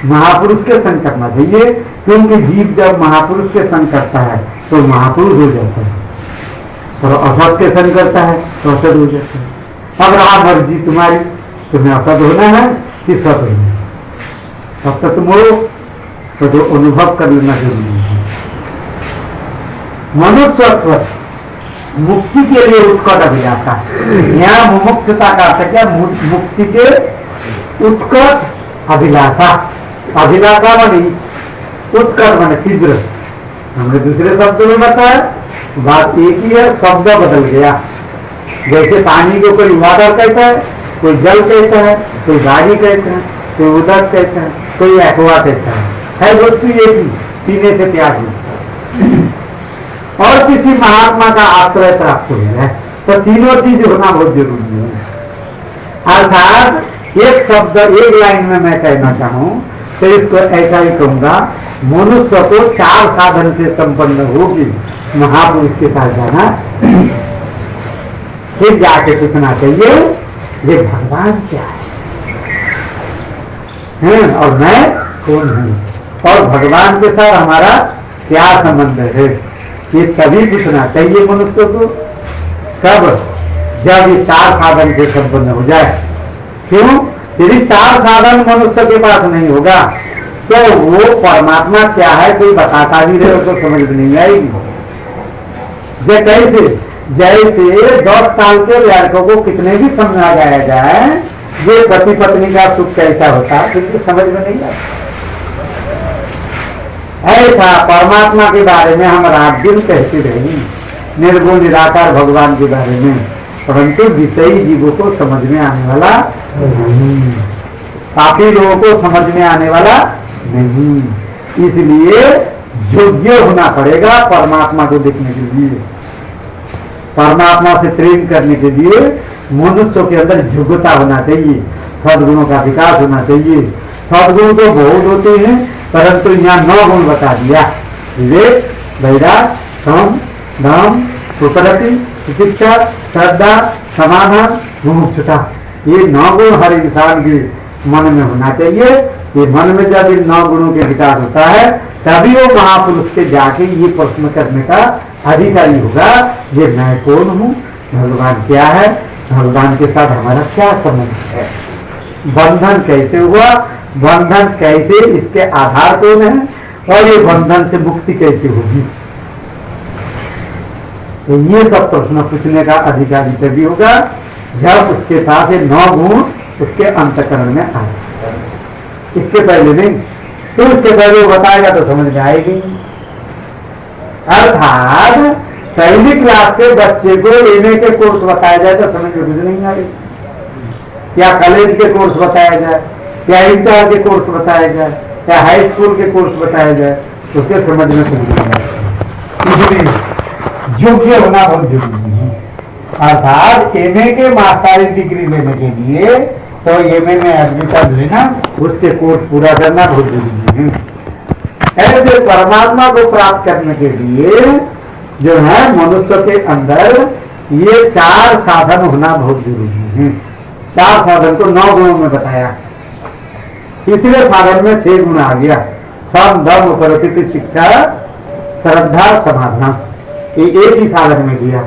महापुरुष के संग करना चाहिए। क्योंकि जीव जब महापुरुष के संग करता है तो महापुरुष हो जाता है, और असत के संग करता है तो असत हो जाता है। अब रहा मर्जी तुम्हारी, तुम्हें असत होना है कि सत होना है। तब तक तुम हो तो जो अनुभव कर लेना जरूरी है। मनुष्य मुक्ति के लिए उत्कट अभिलाषा। यहाँ मुमुक्षुता का अर्थ क्या? मुक्ति के उत्कट अभिलाषा। अभिलाषा मानी उत्कट माने तीव्र। हमने दूसरे शब्द में बताया, बात एक ही है, शब्द बदल गया। जैसे पानी को कोई वाटर कहता है, कोई जल कहता है, कोई गाड़ी कहता है, कोई उदक कहता है, कोई एक्वा कहता है वस्तु एक ही, पीने से प्यास नहीं। और किसी महात्मा का आश्रय प्राप्त हो जाए तो तीनों चीज होना बहुत जरूरी है। अर्थात एक शब्द एक लाइन में मैं कहना चाहूं तो इसको ऐसा ही कहूंगा, मनुष्य को 4 साधन से संपन्न होगी महापुरुष के पास जाना, फिर जाके पूछना चाहिए ये भगवान क्या है और मैं कौन हूं, और भगवान के साथ हमारा क्या संबंध है, ये तभी पूछना चाहिए मनुष्य को। कब? जब ये 4 साधन से संपन्न हो जाए। क्यों? यदि 4 साधन मनुष्य के पास नहीं होगा तो वो परमात्मा क्या है कोई बताता भी रहे तो समझ में नहीं आएगी। कैसे? जैसे 10 साल के लड़कों को कितने भी समझाया जाए ये पति पत्नी का सुख कैसा होता है तो समझ में नहीं आता। ऐसा परमात्मा के बारे में हम रात दिन कहते रहे, निर्गुण निराकार भगवान के बारे में, परंतु विषयी जीवों को समझ में आने वाला नहीं, पापी लोगों को समझ में आने वाला नहीं। इसलिए योग्य होना पड़ेगा परमात्मा को देखने के लिए। परमात्मा से प्रेम करने के लिए मनुष्य के अंदर योग्यता होना चाहिए, सद्गुणों का विकास होना चाहिए। सद्गुण तो बहुत होते हैं, परंतु यहाँ 9 गुण बता दिया, विवेक, वैराग, सम, दम, सुप्रति, शिक्षा, श्रद्धा, समाधान, मुमुक्षुता। ये 9 गुण हर इंसान के मन में होना चाहिए। ये मन में जब इन 9 गुणों के विकास होता है तभी वो महापुरुष के जाके ये प्रश्न करने का अधिकारी होगा, ये मैं कौन हूँ, भगवान क्या है, भगवान के साथ हमारा क्या संबंध है। बंधन कैसे हुआ, बंधन कैसे, इसके आधार कौन है, और ये बंधन से मुक्ति कैसे होगी। तो ये सब प्रश्न पूछने का अधिकारी तभी होगा जब उसके पास ये 9 गुण उसके अंतःकरण में आए। इसके पहले नहीं, तो इसके पहले वो बताएगा तो समझ में आएगी। अर्थात पहली क्लास के बच्चे को एमए के कोर्स बताया जाए तो समझ में कुछ नहीं आएगी, या कॉलेज के कोर्स बताया जाए, या इंटर के कोर्स बताया जाए, या हाई स्कूल के कोर्स बताया जाए, तो उसके समझ में कुछ नहीं आएगा। इसलिए योग्य होना बहुत जरूरी है। अर्थात एमए के मास्टरी डिग्री लेने के लिए तो एमए में एडमिशन लेना, उसके कोर्स पूरा करना बहुत जरूरी है। ऐसे परमात्मा को प्राप्त करने के लिए जो है मनुष्य के अंदर ये 4 साधन होना बहुत जरूरी है। 4 साधन को 9 गुणों में बताया। तीसरे साधन में 6 गुण आ गया, सम दम प्रकृति शिक्षा श्रद्धा समाधान, ये एक ही साधन में दिया।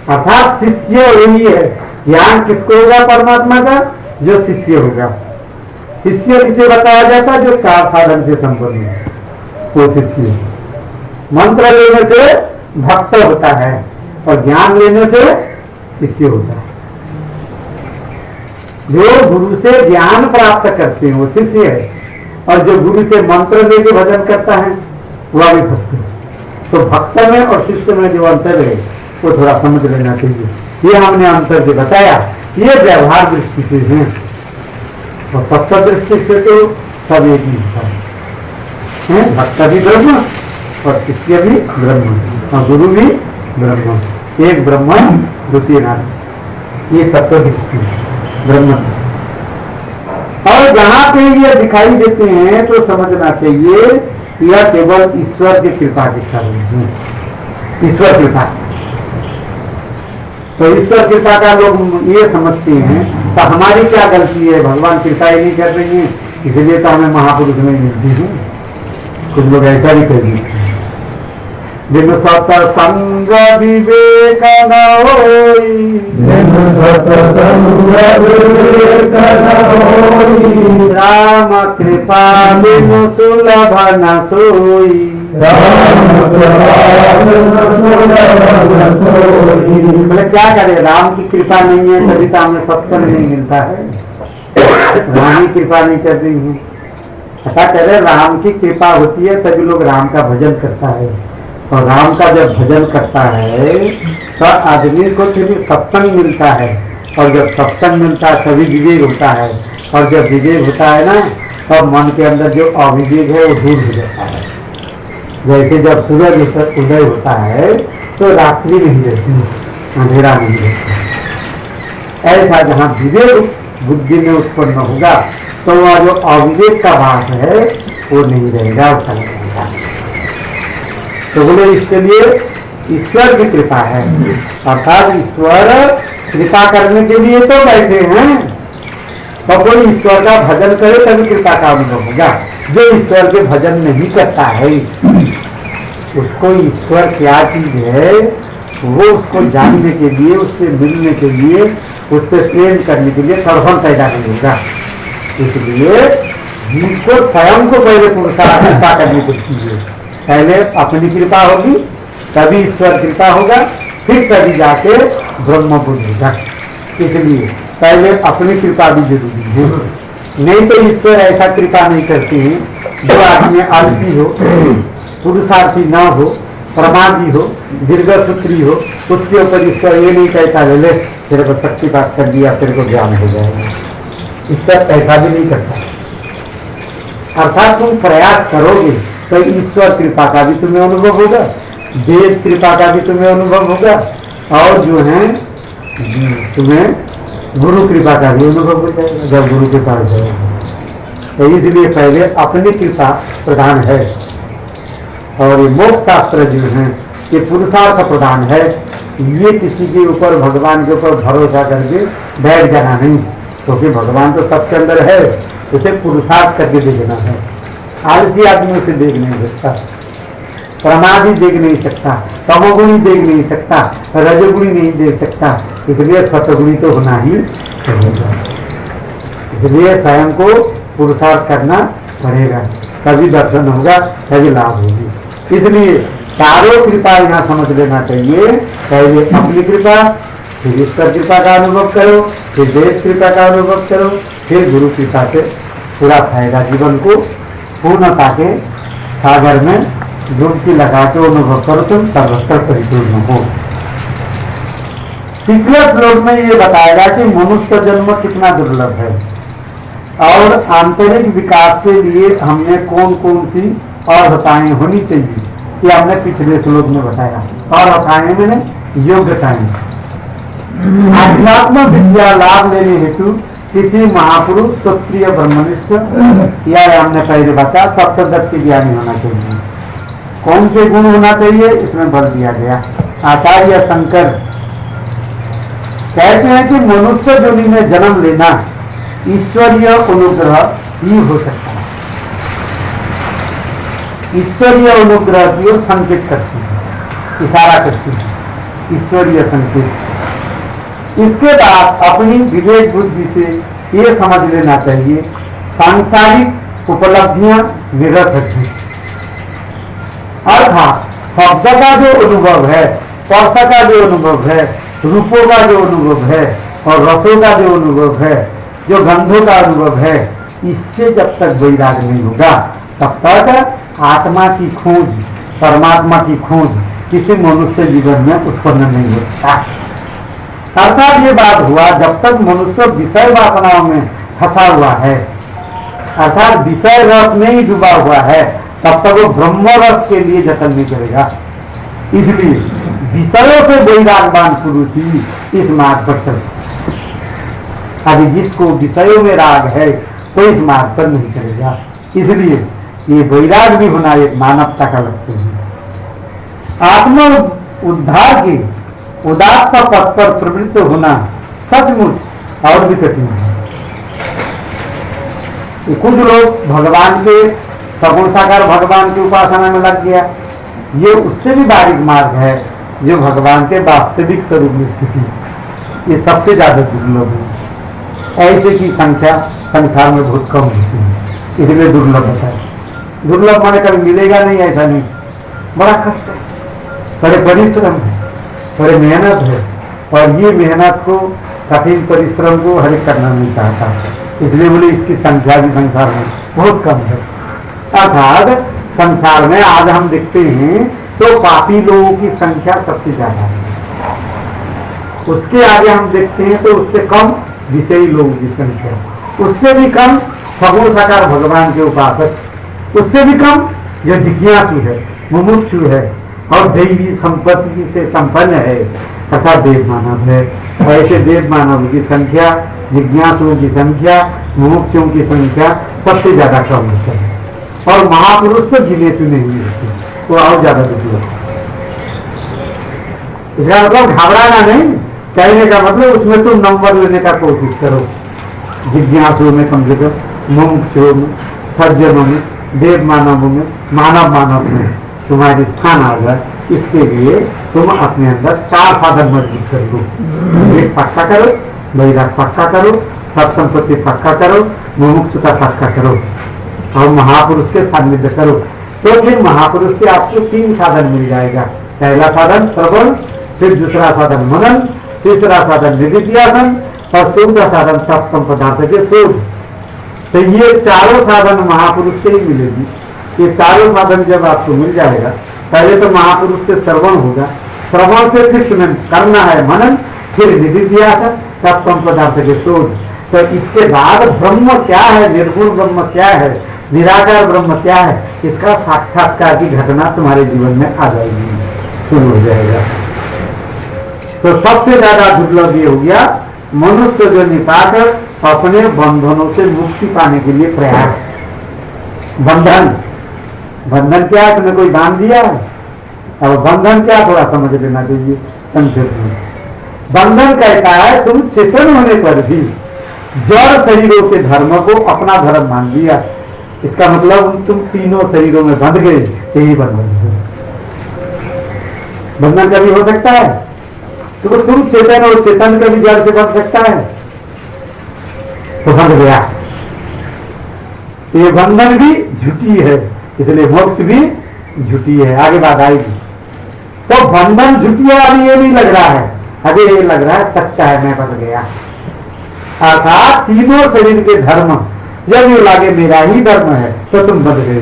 अर्थात शिष्य यही है, ज्ञान किसको होगा परमात्मा का, जो शिष्य होगा। शिष्य किसे बताया जाता है, जो 4 साधन से संपन्न है, वो शिष्य। मंत्र लेने से भक्त होता है और ज्ञान लेने से शिष्य होता है। जो गुरु से ज्ञान प्राप्त करते हैं वो शिष्य है, और जो गुरु से मंत्र लेके भजन करता है वह भी भक्त है। तो भक्त में और शिष्य में जो अंतर है वो थोड़ा समझ लेना चाहिए। ये हमने अंतर जो बताया ये व्यवहार दृष्टि से है, और तत्व दृष्टि से तो सब एक ही होता है। भक्त भी ब्रह्म और शिष्य भी ब्रह्म और गुरु भी ब्रह्म, एक ब्रह्म द्वितीय नाम, ये तत्व दृष्टि ब्रह्म। और जहां पे ये दिखाई देते हैं तो समझना चाहिए यह केवल ईश्वर की कृपा के कारण है। ईश्वर कृपा, तो ईश्वर कृपा का लोग ये समझते हैं तो हमारी क्या गलती है, भगवान कृपा ही नहीं कर रही है इसलिए तो हमें महापुरुष नहीं मिलती है। कुछ लोग ऐसा भी कह देते हैं। दिन सत्संग विवेक न होई, दिन सत्संग विवेक न होई, राम कृपा बिनु सुलभ न सोई, बोले क्या करे, राम की कृपा नहीं है तभी तो हमें सत्संग नहीं मिलता है, राम की कृपा नहीं कर रही है। ऐसा करे राम की कृपा होती है तभी लोग राम का भजन करता है, और राम का जब भजन करता है तो आदमी को फिर सत्संग मिलता है, और जब सत्संग मिलता है तभी विवेक होता है, और जब विवेक होता है ना तब मन के अंदर जो अविवेक है वो दूर हो जाता है। जैसे जब सूरज उदय होता है तो रात्रि नहीं रहती, अंधेरा नहीं रहता। ऐसा जहाँ विवेक बुद्धि में उत्पन्न होगा तो वह जो अविवेक का भाग है वो नहीं रहेगा, वो चला जाएगा। तो बोले इसके लिए ईश्वर की कृपा है, अर्थात ईश्वर कृपा करने के लिए तो बैठे हैं, तो कोई ईश्वर का भजन करे तभी कृपा का अनुभव होगा। जो ईश्वर के भजन नहीं करता है उसको ईश्वर क्या चीज है वो उसको जानने के लिए, उससे मिलने के लिए, उससे प्रेम करने के लिए तड़फन पैदा नहीं होगा। इसलिए जिसको स्वयं को पहले पुरुषार्थ कृपा करने को कीजिए, पहले अपनी कृपा होगी तभी ईश्वर कृपा होगा, फिर तभी जाके ब्रह्म बुद्ध होगा। इसलिए पहले अपनी कृपा भी जरूरी है, नहीं तो ईश्वर ऐसा कृपा नहीं करते हैं जो आदमी आलसी हो, पुरुषार्थी न हो, प्रमादी हो, दीर्घसूत्री हो, उसके ऊपर ईश्वर ये नहीं कहता ले तेरे को शक्तिपात कर दिया तेरे को ज्ञान हो जाएगा। ईश्वर ऐसा भी नहीं करता। अर्थात तुम प्रयास करोगे तो ईश्वर कृपा का भी तुम्हें अनुभव होगा, वेद कृपा का भी तुम्हें अनुभव होगा, और जो है तुम्हें गुरु कृपा का भी अनुभव हो जाएगा जब गुरु के पास जाएगा। तो इसलिए पहले अपनी कृपा प्रधान है, और ये मोक्ष शास्त्र जो है ये पुरुषार्थ प्रधान है। ये किसी के ऊपर भगवान के ऊपर भरोसा करके बैठ जाना नहीं, क्योंकि भगवान तो सबके अंदर है, उसे पुरुषार्थ करके देखना है। आलसी आदमी उसे देख नहीं सकता, प्रमादी देख नहीं सकता, तमोगुणी देख नहीं सकता, रजोगुणी नहीं देख सकता, इसलिए सतगुणी तो होना ही चाहिए। इसलिए स्वयं को पुरुषार्थ करना पड़ेगा, तभी दर्शन होगा, तभी लाभ होगी। इसलिए चारों कृपा यहाँ समझ लेना चाहिए। पहले अपनी कृपा, फिर ईश्वर कृपा का अनुभव करो, फिर देश कृपा का अनुभव करो, फिर गुरु कृपा से पूरा फायदा जीवन को पूर्णता के सागर में डुबकी लगा के अनुभव करो, तुम सर्वत्र परिपूर्ण हो। पिछले श्लोक में ये बताएगा कि मनुष्य जन्म कितना दुर्लभ है और आंतरिक विकास के लिए हमने कौन कौन सी अर्हताएं होनी चाहिए, ये हमने पिछले श्लोक में बताया। अर्हताएं मैंने योग्यताएं। अध्यात्म विद्या लाभ लेने हेतु किसी महापुरुष, क्षत्रिय, ब्रह्मनिष्ठ या हमने पहले बताया सप्तदर्शी ज्ञानी होना चाहिए। कौन से गुण होना चाहिए इसमें बल दिया गया। आचार्य शंकर कहते हैं कि मनुष्य योनि में जन्म लेना ईश्वरीय अनुग्रह ही हो सकता है। ईश्वरीय अनुग्रह की ओर संकेत करती है, इशारा करती है, ईश्वरीय संकेत। इसके बाद अपनी विवेक बुद्धि से ये समझ लेना चाहिए सांसारिक उपलब्धियां निरर्थक हैं। अर्थात शब्द का जो अनुभव है, स्पर्श का जो अनुभव है, रूपों का जो अनुभव है और रसों का जो अनुभव है, जो गंधों का अनुभव है, इससे जब तक वैराग नहीं होगा तब तक आत्मा की खोज, परमात्मा की खोज किसी मनुष्य जीवन में उत्पन्न नहीं होता। अर्थात ये बात हुआ जब तक मनुष्य विषय वासनाओं में फंसा हुआ है, अर्थात विषय रस में ही डूबा हुआ है, तब तक वो ब्रह्म रस के लिए जतन नहीं करेगा। इसलिए विषयों से वैरागवान पुरुष ही इस मार्ग पर चलता। अभी जिसको विषयों में राग है तो इस मार्ग पर नहीं चलेगा। इसलिए ये वैराग भी होना एक मानवता का लक्ष्य है। आत्म उद्धार के उदात्त पथ पर प्रवृत्त होना सचमुच और भी कठिन है। कुछ लोग भगवान के सगुण साकार भगवान की उपासना में लग गया, ये उससे भी बारीक मार्ग है जो भगवान के वास्तविक स्वरूप में स्थिति, ये सबसे ज्यादा दुर्लभ है। ऐसे की संख्या संसार में बहुत कम होती है, इसलिए दुर्लभ होता है। दुर्लभ माने कभी मिलेगा नहीं ऐसा नहीं, बड़ा कष्ट है, बड़े परिश्रम है, बड़े मेहनत है, और ये मेहनत को, कठिन परिश्रम को हर एक करना नहीं चाहता, इसलिए बोले इसकी संख्या भी संसार में बहुत कम है। अर्थात संसार में आज हम देखते हैं तो पापी लोगों की संख्या सबसे ज्यादा है, उसके आगे हम देखते हैं तो उससे कम विषयी लोगों की संख्या, उससे भी कम सगुण साकार भगवान के उपासक, उससे भी कम जो जिज्ञासु है, मुमुक्षु है और दैवी संपत्ति से संपन्न है तथा देव मानव है। ऐसे देव मानव की संख्या, जिज्ञासुओं की संख्या, मुमुक्षुओं की संख्या सबसे ज्यादा कम होती है, और महापुरुष तो गिने चुने हुए होते हैं, वो और ज्यादा दुर्लभ। इसका मतलब घबराना नहीं, कहने का मतलब उसमें तुम नंबर लेने का कोशिश करो। जिज्ञासुओं में कम से कम, मुमुक्षुओं में, सज्जनों में, देव मानवों में, मानव मानव में तुम्हारी स्थान आ जाए, इसके लिए तुम अपने अंदर 4 साधन मजबूत कर लो। विवेक पक्का करो, वैराग पक्का करो, सत्संपत्ति पक्का करो, मुमुक्षुता पक्का करो और महापुरुष के सान्निध्य करो। तो फिर महापुरुष से आपको 3 साधन मिल जाएगा। पहला साधन श्रवण, फिर दूसरा साधन मनन, तीसरा साधन निधिध्यासन और चौथा साधन सप्तम पदार्थ के शोध। तो ये चारों साधन महापुरुष से ही मिलेगी। ये चारों साधन जब आपको मिल जाएगा, पहले तो महापुरुष से श्रवण होगा, श्रवण से फिर करना है मनन, फिर निधिध्यासन, सप्तम पदार्थ के शोध। तो इसके बाद ब्रह्म क्या है, निर्गुण ब्रह्म क्या है, निराकार ब्रह्म क्या है, इसका साक्षात्कार की घटना तुम्हारे जीवन में आ जाएगी, शुरू हो जाएगा। तो सबसे ज्यादा दुर्लभ ये हो गया मनुष्य जो निपाकर अपने बंधनों से मुक्ति पाने के लिए प्रयास। बंधन क्या है, तुम्हें कोई बांध दिया है, और बंधन क्या थोड़ा समझ लेना चाहिए संक्षेप में। बंधन कहता है तुम चेतन होने पर भी जड़ शरीरों के धर्म को अपना धर्म मान लिया, इसका मतलब तुम तीनों शरीरों में बंध गए, यही बंधन है। बंधन कभी हो सकता है तो तुम चेतन और चेतन कभी जड़ से बंध सकता है, तो बंध गया। ये बंधन भी झूठी है, इसलिए मोक्ष भी झूठी है। आगे बात आएगी। तो बंधन झूठी है, अभी ये नहीं लग रहा है, अभी ये लग रहा है सच्चा है, मैं बंध गया। अर्थात तीनों शरीर के धर्म जब ये लागे मेरा ही धर्म है तो तुम बंध गए।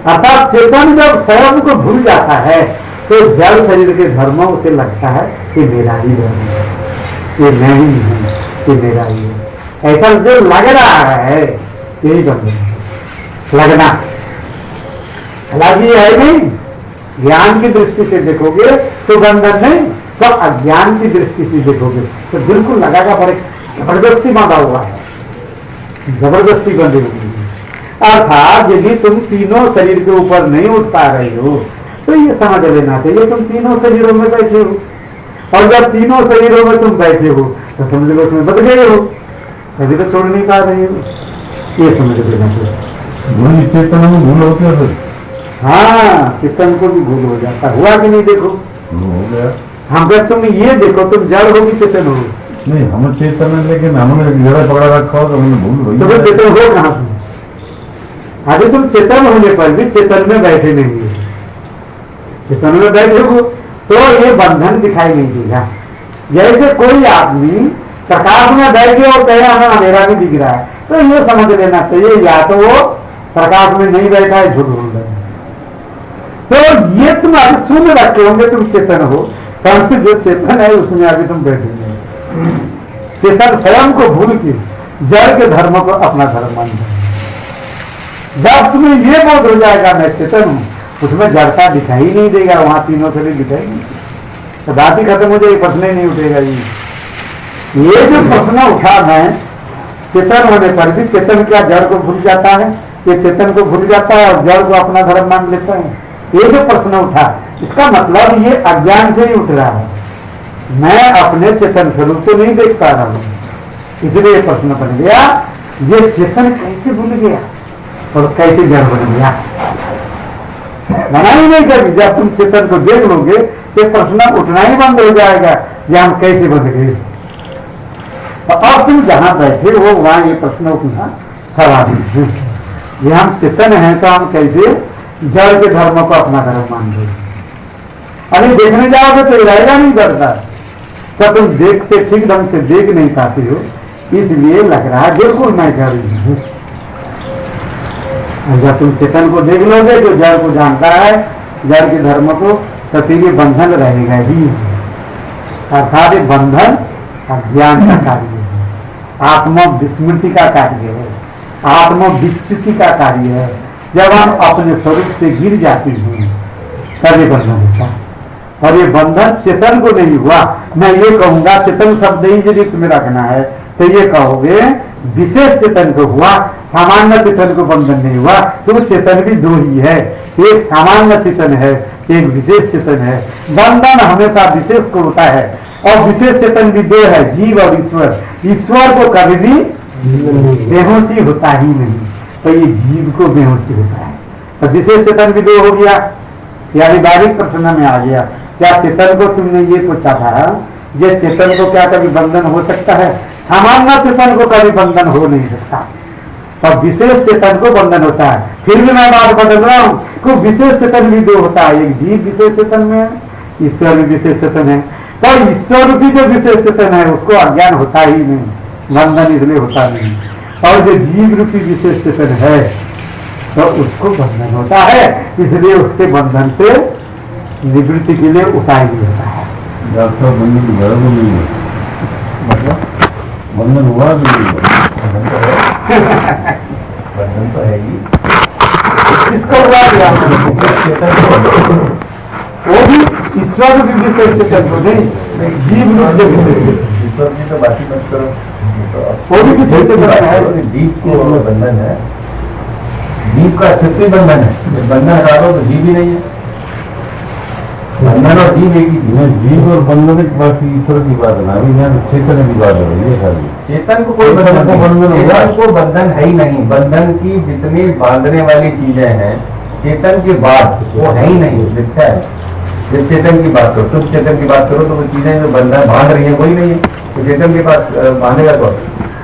अर्थात चेतन जब स्वयं को भूल जाता है तो जड़ शरीर के धर्मों उसे लगता है कि मेरा ही धर्म है, ये मैं ही हूं, ये मेरा ही है। ऐसा जो लग रहा है यही बंधन लगना। हालांकि ये है नहीं, ज्ञान की दृष्टि से देखोगे तो बंधन नहीं, तो अज्ञान की दृष्टि से देखोगे तो बिल्कुल लगागा बड़े जबरदस्ती बांधा हुआ है, जबरदस्ती बंधी हुई है। अर्थात यदि तुम तीनों शरीर के ऊपर नहीं उठ पा रहे हो तो ये समझ लेना चाहिए तुम तीनों शरीरों में बैठे हो, और जब तीनों शरीरों में तुम बैठे हो तो समझ लो उसमें बच गए हो, कभी तो छोड़ नहीं पा रहे हो, ये समझ लेना चाहिए। चेतन में भूल होती है फिर? हाँ, चेतन को भी भूल हो जाता, हुआ कि नहीं? देखो हो गया। हम जब तुम ये देखो तुम जड़ हो कि चेतन हो? नहीं, हम चेतन है, लेकिन हमने जरा पकड़ा रखा हो तो हमें भूल हुई। तो फिर चेतन हो कहाँ तुम? अभी तुम चेतन होने पर भी चेतन में बैठे नहीं हो, चेतन में बैठे हो तो ये बंधन दिखाई नहीं देगा। जैसे कोई आदमी प्रकाश में बैठ गया और कह रहा है अंधेरा भी दिख रहा है, तो ये समझ लेना चाहिए या तो वो प्रकाश में नहीं बैठा है, झूठ बोल रहे हैं। तो ये तुम अभी सुन रखे होंगे तुम चेतन हो, परंतु जो चेतन है उसमें अभी तुम बैठेंगे। चेतन स्वयं को भूल के जड़ के धर्म को अपना धर्म मानते हैं। जब तुम्हें ये बोध हो जाएगा मैं चेतन हूं, उसमें जड़ता दिखाई नहीं देगा, वहां तीनों शरीर दिखाई नहीं, तो बात ही खत्म हो जाएगी, प्रश्न ही नहीं उठेगा। ये जो प्रश्न उठा मैं चेतन होने पर भी चेतन क्या जड़ को भूल जाता है? ये चेतन को भूल जाता है और जड़ को अपना धर्म मान लेता है। ये जो प्रश्न उठा इसका मतलब ये अज्ञान से ही उठ रहा है, मैं अपने चेतन स्वरूप को नहीं देख पा रहा हूं, इसलिए प्रश्न बन गया ये चेतन कैसे भूल गया और कैसे जड़ बन गया। मना ही नहीं करेगी, जब तुम चेतन को देख लोगे तो प्रश्न उठना ही बंद हो जाएगा कि हम कैसे बन गए। तो अब तुम जहां बैठे हो वहां ये प्रश्न उठना स्वाभाविक है, ये हम चेतन हैं तो हम कैसे जड़ के धर्म को अपना धर्म मान रहे। अरे देखने जाओगे तो रहेगा नहीं डरता, तो तुम देखते ठीक ढंग से देख नहीं पाते हो, इसलिए लग रहा है बिल्कुल मैं जड़ हूं। जब तुम चेतन को देख लोगे जो जड़ को जानता है, जड़ के धर्म को, तो फिर ये बंधन रहेगा ही। अर्थात ये बंधन अज्ञान का कार्य है, आत्मविस्मृति का कार्य है, आत्मविच्युति का कार्य है। जब हम अपने स्वरूप से गिर जाते हैं तब ये बंधन होता है, और ये बंधन चेतन को नहीं हुआ। मैं ये कहूंगा चेतन शब्द ही यदि तुम्हें रखना है तो ये कहोगे विशेष चेतन को हुआ, सामान्य चेतन को बंधन नहीं हुआ। तो चेतन भी दो ही है, एक सामान्य चेतन है, एक विशेष चेतन है। बंधन हमेशा विशेष को होता है, और विशेष चेतन भी दो है, जीव और ईश्वर। ईश्वर को कभी भी बेहोशी होता ही नहीं, तो ये जीव को बेहोशी होता है। तो विशेष चेतन भी दो हो गया, यानी बारीक प्रश्न में आ गया। क्या चेतन को तुमने ये पूछा था, ये चेतन को क्या कभी बंधन हो सकता है? सामान्य चेतन को कभी बंधन हो नहीं सकता, और विशेष चेतन को बंधन होता है। फिर भी मैं बात बदल रहा हूं कि विशेष चेतन भी दो होता है, एक जीव विशेष चेतन में है, ईश्वर भी विशेष चेतन है। तो ईश्वर रूपी जो विशेष चेतन है उसको अज्ञान होता ही नहीं, बंधन इसलिए होता नहीं। और जो जीव रूपी विशेष चेतन है तो उसको बंधन होता है, इसलिए उसके बंधन से निवृत्ति के लिए उपाय भी होता है। डॉक्टर बंधन घर में नहीं है, मतलब बंधन हुआ भी नहीं है, बंधन तो है ही। इसको हुआ वो भी ईश्वर भी विशेष चेतन को नहीं, जीव रूप जो विशेष ईश्वर की तो बात ही मत करो, वो भी विशेष चेतन है। जीव को बंधन है, जीव का अस्तित्व बंधन है, बंधन हटा लो तो जीव ही नहीं है। बंधन और जीव एक ही, जीव और बंधन की बात ईश्वर की बात है, अभी यहाँ चेतन की बात हो रही है। खाली चेतन को कोई बंधन को बंधन है ही नहीं। बंधन की जितनी बांधने वाली चीजें हैं चेतन के बाद वो है ही नहीं, दिखता है। जब चेतन की बात करो, तुम चेतन की बात करो तो वो चीजें जो बंधन बांध रही है वही नहीं है, तो चेतन के पास बांधेगा तो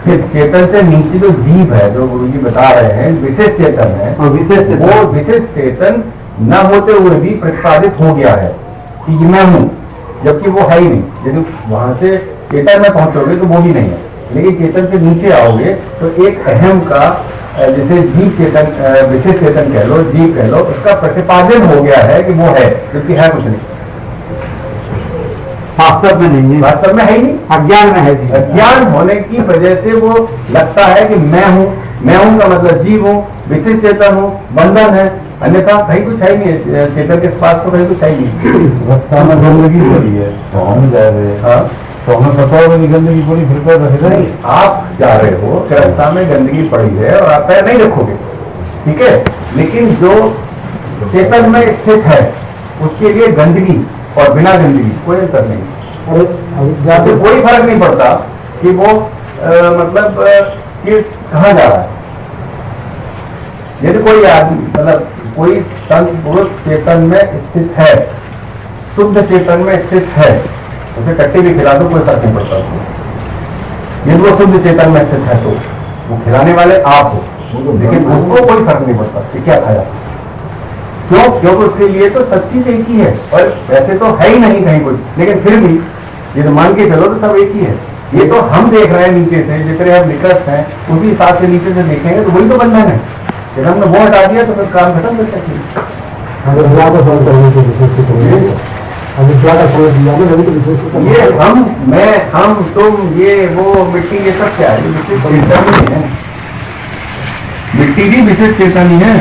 फिर चेतन से नीचे जो जीव है, जो गुरु जी बता रहे हैं विशेष चेतन है, और विशेष चेतन। वो विशेष चेतन न होते हुए भी प्रतिपादित हो गया है कि ये मैं हूं, जबकि वो है ही नहीं। यदि वहां से चेतन में पहुंचोगे तो वो भी नहीं है, लेकिन चेतन से नीचे आओगे तो एक अहम का, जैसे जीव चेतन, विशेष चेतन कह लो, जीव कह लो, उसका प्रतिपादन हो गया है कि वो है, जबकि है कुछ नहीं, वास्तव में नहीं है, वास्तव में है ही नहीं, अज्ञान में है जी। अज्ञान होने की वजह से वो लगता है कि मैं हूं का मतलब जीव हूं, विशेष चेतन हूं, बंधन है, अन्यथा कहीं कुछ है ही नहीं, चेतन के पास तो कहीं कुछ है ही नहीं। रास्ता में गंदगी पड़ी है तो हम जा रहे हैं, हाँ, तो हमें पता होगा कि गंदगी पड़ी, फिर क्या रखेगा? नहीं, आप जा रहे हो कि रास्ता में गंदगी पड़ी है और आप पैर नहीं रखोगे, ठीक है, लेकिन जो चेतन में स्थित है उसके लिए गंदगी और बिना गंदगी कोई अंतर नहीं, जाते कोई फर्क नहीं पड़ता कि वो मतलब कि कहाँ जा रहा है। यदि कोई आदमी, मतलब कोई संत पुरुष चेतन में स्थित है, शुद्ध चेतन में स्थित है, उसे कट्टी भी खिला दो कोई फर्क नहीं पड़ता उसको। यदि वो शुद्ध चेतन में स्थित है तो वो खिलाने वाले आप हो, लेकिन उसको कोई फर्क नहीं पड़ता कि क्या खाया, क्यों? क्योंकि उसके लिए तो सब चीज एक ही है, और वैसे तो है ही नहीं कहीं कुछ, लेकिन फिर भी ये तो मान के चलो तो सब एक ही है। ये तो हम देख रहे हैं नीचे से, जितने हम निकट हैं उसी हिसाब से नीचे से देखेंगे तो वही तो बंधन है। जब हमने वो हटा दिया तो फिर काम खत्म कर सकते हैं। ये हम, मैं, हम, तुम, ये वो मिट्टी, ये सब क्या है? ये विशेष चेतन ही है, मिट्टी भी विशेष चेतन ही है,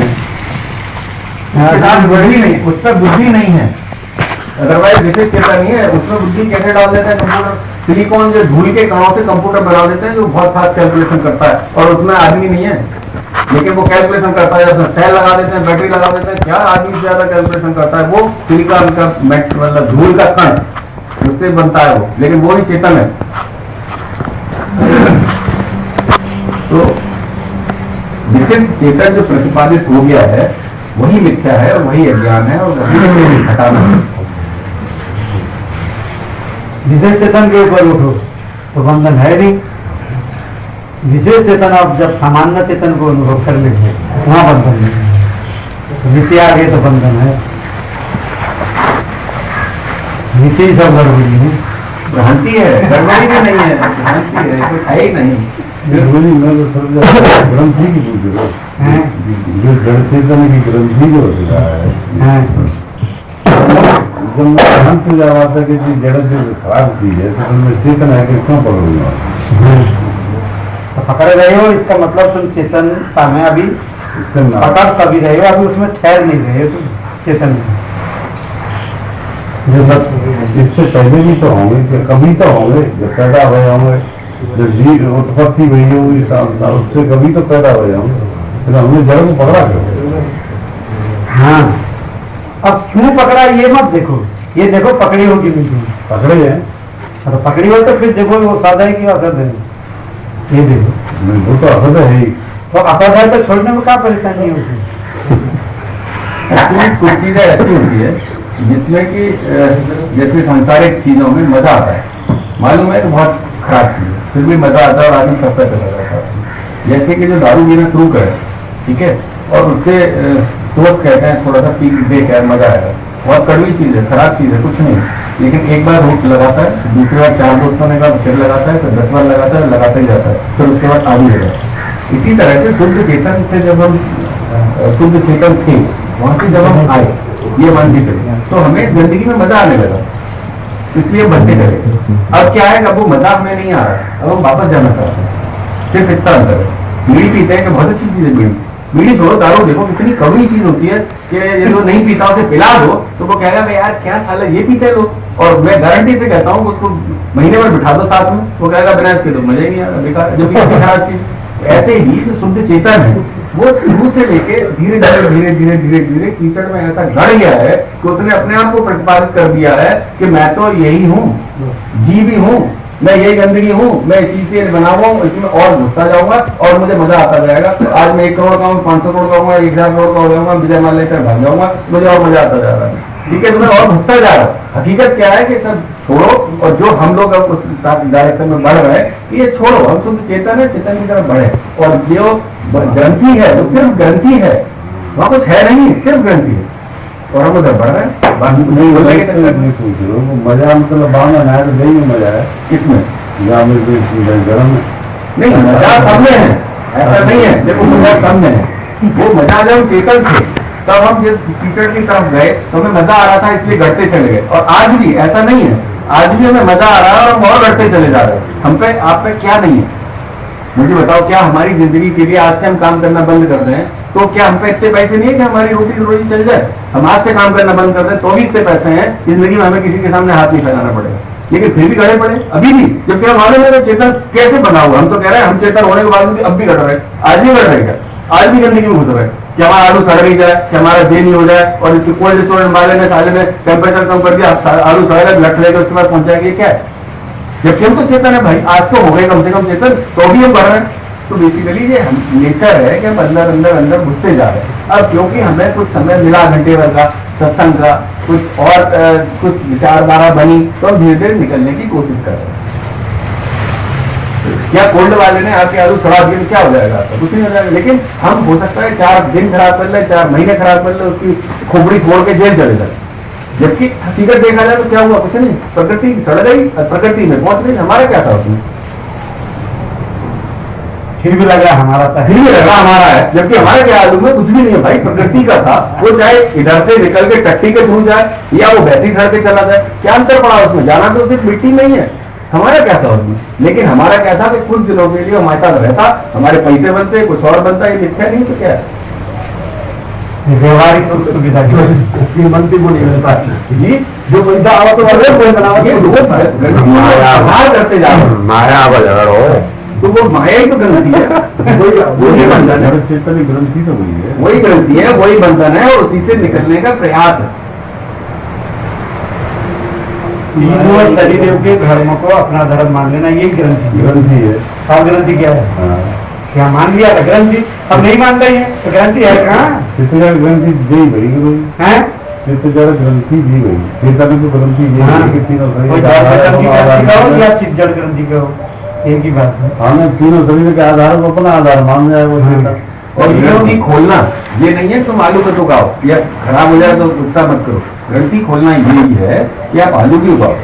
बुद्धि नहीं, उस पर बुद्धि नहीं है, अदरवाइज विशेष चेतन नहीं है। उसमें बुद्धि कैसे डाल देता है कंप्यूटर? सिलिकॉन जो धूल के कणों से कंप्यूटर बना देते हैं जो बहुत फास्ट कैलकुलेशन करता है, और उसमें आदमी नहीं है, लेकिन वो कैलकुलेशन करता है, उसमें सेल लगा देते हैं, बैटरी लगा देते हैं, क्या आदमी से ज्यादा कैलकुलेशन करता है? वो सिलिकॉन का मतलब धूल का कण, उससे बनता है वो, लेकिन वो ही चेतन है। तो विशेष चेतन जो प्रतिपादित हो गया है वही मिथ्या है और वही अज्ञान है, और वही हटाना है। विशेष चेतन के ऊपर उठो तो बंधन है नहीं। विशेष चेतन आप जब सामान्य चेतन को अनुभव कर लेंगे वहां बंधन नहीं है, नीचे आ गए तो बंधन है, नीचे ही सब गड़बड़ी है, भ्रांति है, गड़बड़ी भी नहीं है, भ्रांति है, कुछ है ही नहीं। ग्रंथि की पूछ रहे हैं? जो जड़ चेतन की ग्रंथि जो होता है, हैं? जब मैं ध्यान से जा रहा था कि जड़ जो खराब चीज है तो उनमें चेतन है कि क्यों पकड़ूंगा? तो पकड़ रहे हो, इसका मतलब तुम चेतनता में अभी पकड़ तभी रहे हो, अभी उसमें ठहर नहीं रहे हो तुम चेतन में। जो इससे पहले भी तो होंगे, कि कभी तो होंगे, जब पैदा हुए होंगे, जो जीव उत्पत्ति हुई होगी उससे कभी तो पैदा हुए होंगे, तो हमने जड़ को पकड़ा क्यों? हाँ, अब क्यों पकड़ा ये मत देखो, ये देखो पकड़ी हो कि नहीं पकड़े हैं, तो पकड़ी हो तो फिर देखो वो सादा है कि असद है, ये देखो। वो तो असद है ही। तो असद है तो छोड़ने में क्या परेशानी होगी? कुछ चीजें ऐसी होती है जिसमें कि जैसे सांसारिक चीजों में मजा आता है, मालूम है तो बहुत खराब चीज है, फिर भी मजा आता है और आदमी सब पे चला जाता है। जैसे कि जो दारू पीना शुरू करे, ठीक है, और उससे दोस्त कहते हैं थोड़ा सा पी देख यार मजा आएगा, बहुत कड़वी चीज है, खराब चीज है, कुछ नहीं, लेकिन एक बार रोक लगाता है, दूसरी बार 4 दोस्तों ने कहा फिर लगाता है, फिर 10 बार लगाता है, लगाता ही जाता है, फिर उसके बाद आदि हो जाता है। इसी तरह से शुद्ध चेतन से जब हम शुद्ध चेतन थे वहां से जब हम आए, ये मान के चले, तो हमें जिंदगी में मजा आने लगा, इसलिए बनते चले। अब क्या है, अब वो मजा हमें नहीं आ रहा, अब हम वापस जाना चाहते हैं, सिर्फ इतना अंतर है। बीड़ी पीते हैं कि बहुत अच्छी चीज है बीड़ी, बीड़ी छोड़ो, दारू देखो कितनी कड़वी चीज होती है कि यदि वो नहीं पीता उसे पिला दो तो वो कहेगा भाई यार क्या साला ये पीते लोग, और मैं गारंटी से कहता हूँ उसको महीने भर बिठा दो साथ में, वो कहेगा बिना इसके तो मजा ही नहीं आ रहा, बेकार, जो खराब चीज। ऐसे ही जो शुद्ध चेतन है वो शुरू से लेके धीरे धीरे धीरे धीरे धीरे धीरे कीचड़ में ऐसा गड़ गया है कि उसने अपने आप को प्रतिपादित कर दिया है कि मैं तो यही हूँ, जीव ही हूँ, मैं यही गंदगी हूँ, मैं इसी से बना हुआ हूँ, इसमें और घुसता जाऊंगा और मुझे मजा आता जाएगा। आज मैं 1 करोड़ का हूँ, 500 करोड़ का हूँ, 1000 करोड़ का हो जाऊंगा, विजय माल्या कर भाग जाऊंगा, मुझे और मजा आता जा रहा है, ठीक है, तो मैं और घुसता जा रहा हूँ। हकीकत क्या है कि सब छोड़ो, और जो हम लोग अब उस डायरेक्शन में बढ़ रहे हैं, ये छोड़ो, हम शुद्ध चेतन है, चेतन की तरफ बढ़े। और जो ग्रंथि है वो सिर्फ ग्रंथि है, वहाँ कुछ है नहीं, सिर्फ ग्रंथि है, और हम उधर बढ़ रहे हैं। बाकी नहीं हो जाएगा। मजा मतलब भावना ना तो नहीं मजा है किसमें? गर्म नहीं, मजा सब में है, ऐसा नहीं है। देखो मजा सब में है, वो मजा जब हम चेतन थे तब हम जिस टीचर की तरफ गए तो हमें मजा आ रहा था, इसलिए घटते चले गए। और आज भी ऐसा नहीं है, आज भी हमें मजा आ रहा है और हम और घटते चले जा रहे हैं। हम पे आप पे क्या नहीं है, मुझे बताओ। क्या हमारी जिंदगी के लिए आज से हम काम करना बंद कर दें तो क्या हम पे इतने पैसे नहीं है कि हमारी रोजी चल जाए? हम आज से काम करना बंद कर दें तो भी इतने पैसे हैं, जिंदगी में हमें किसी के सामने हाथ नहीं फैलाना पड़ेगा, लेकिन फिर भी गड़े पड़े अभी भी। जबकि हम मालूम है चेतन कैसे बना हुआ, हम तो कह रहे हैं हम चेतन होने के बाद भी अब भी गड़ रहे हैं, आज भी गड़ रहेगा, आज भी गंदगी में घुस रहे हैं कि हमारा आलू सड़ नहीं जाए, कि हमारा दे नहीं हो जाए, और इसके कोल्ड स्टोरेज वाले ने साले में टेम्परेचर कम कर दिया, आलू सड़ेगा, लट लेगा, उसके बाद पहुंचाएंगे। क्या है? जबकि हम तो चेतन है भाई, आज तो हो गए कम से कम चेतन, तो भी हम बढ़ रहे हैं। तो बेसिकली ये नेचर है कि हम अंदर अंदर अंदर घुसते जा रहे हैं। अब क्योंकि हमें कुछ समय मिला घंटे भर का सत्संग का, कुछ और कुछ विचारधारा बनी, तो हम धीरे धीरे निकलने की कोशिश कर रहे हैं। क्या कोल्ड वाले ने आके आलू सड़ा दिए क्या हो जाएगा? तो कुछ नहीं हो जाएगा। लेकिन हम हो सकता है 4 दिन खराब कर ले, 4 महीने खराब कर ले, उसकी खोपड़ी फोड़ के जेल चले जाए। जबकि हकीकत देखा जाए तो क्या हुआ? कुछ नहीं, प्रकृति सड़ गई और प्रकृति में पहुंच गई। हमारा क्या था उसमें? फिर भी लगा हमारा था, फिर भी लगा हमारा है, जबकि हमारे क्या आलू में कुछ भी नहीं है भाई, प्रकृति का था। वो चाहे इधर से निकल के टट्टी के थ्रू जाए या वो वैसी सड़क के चला जाए, क्या अंतर पड़ा उसमें? जाना तो सिर्फ मिट्टी में ही है। हमारा क्या था उसमें? लेकिन हमारा क्या था कि कुछ दिनों के लिए हमारे साथ रहता, हमारे पैसे बनते, कुछ और बनता, ये मिथ्या नहीं तो क्या है? व्यवहारिक सुविधा मंत्री को नहीं मिलता जी, जो पैसा आवा तो करते जा रहे माया हो, तो वो माया ही तो ग्रंथि है, वही बंधन है, चेतन ग्रंथि तो वही है, वही ग्रंथि है, वही बंधन है, और उसी से निकलने का प्रयास है। तीनों शरीर के धर्म को अपना धर्म मान लेना, यही ग्रंथि है। और ग्रंथि क्या है? क्या मान लिया था ग्रंथि, अब नहीं मान रही है तो ग्रंथि है कहाँ? चित्तजड़ ग्रंथि दी गई है, चित्तजड़ ग्रंथि दी गई, चेतन को ग्रंथि या चित्तजड़ ग्रंथि कहो, एक ही बात है। हमें तीनों शरीर के आधार को अपना आधार मान जाए वो चेतन। और ग्रंथि खोलना ये नहीं है तुम आलू कद्दू उगाओ, या खराब हो जाए तो गुस्सा मत करो। ग्रंथि खोलना यही है कि आप आलू भी उगाओ,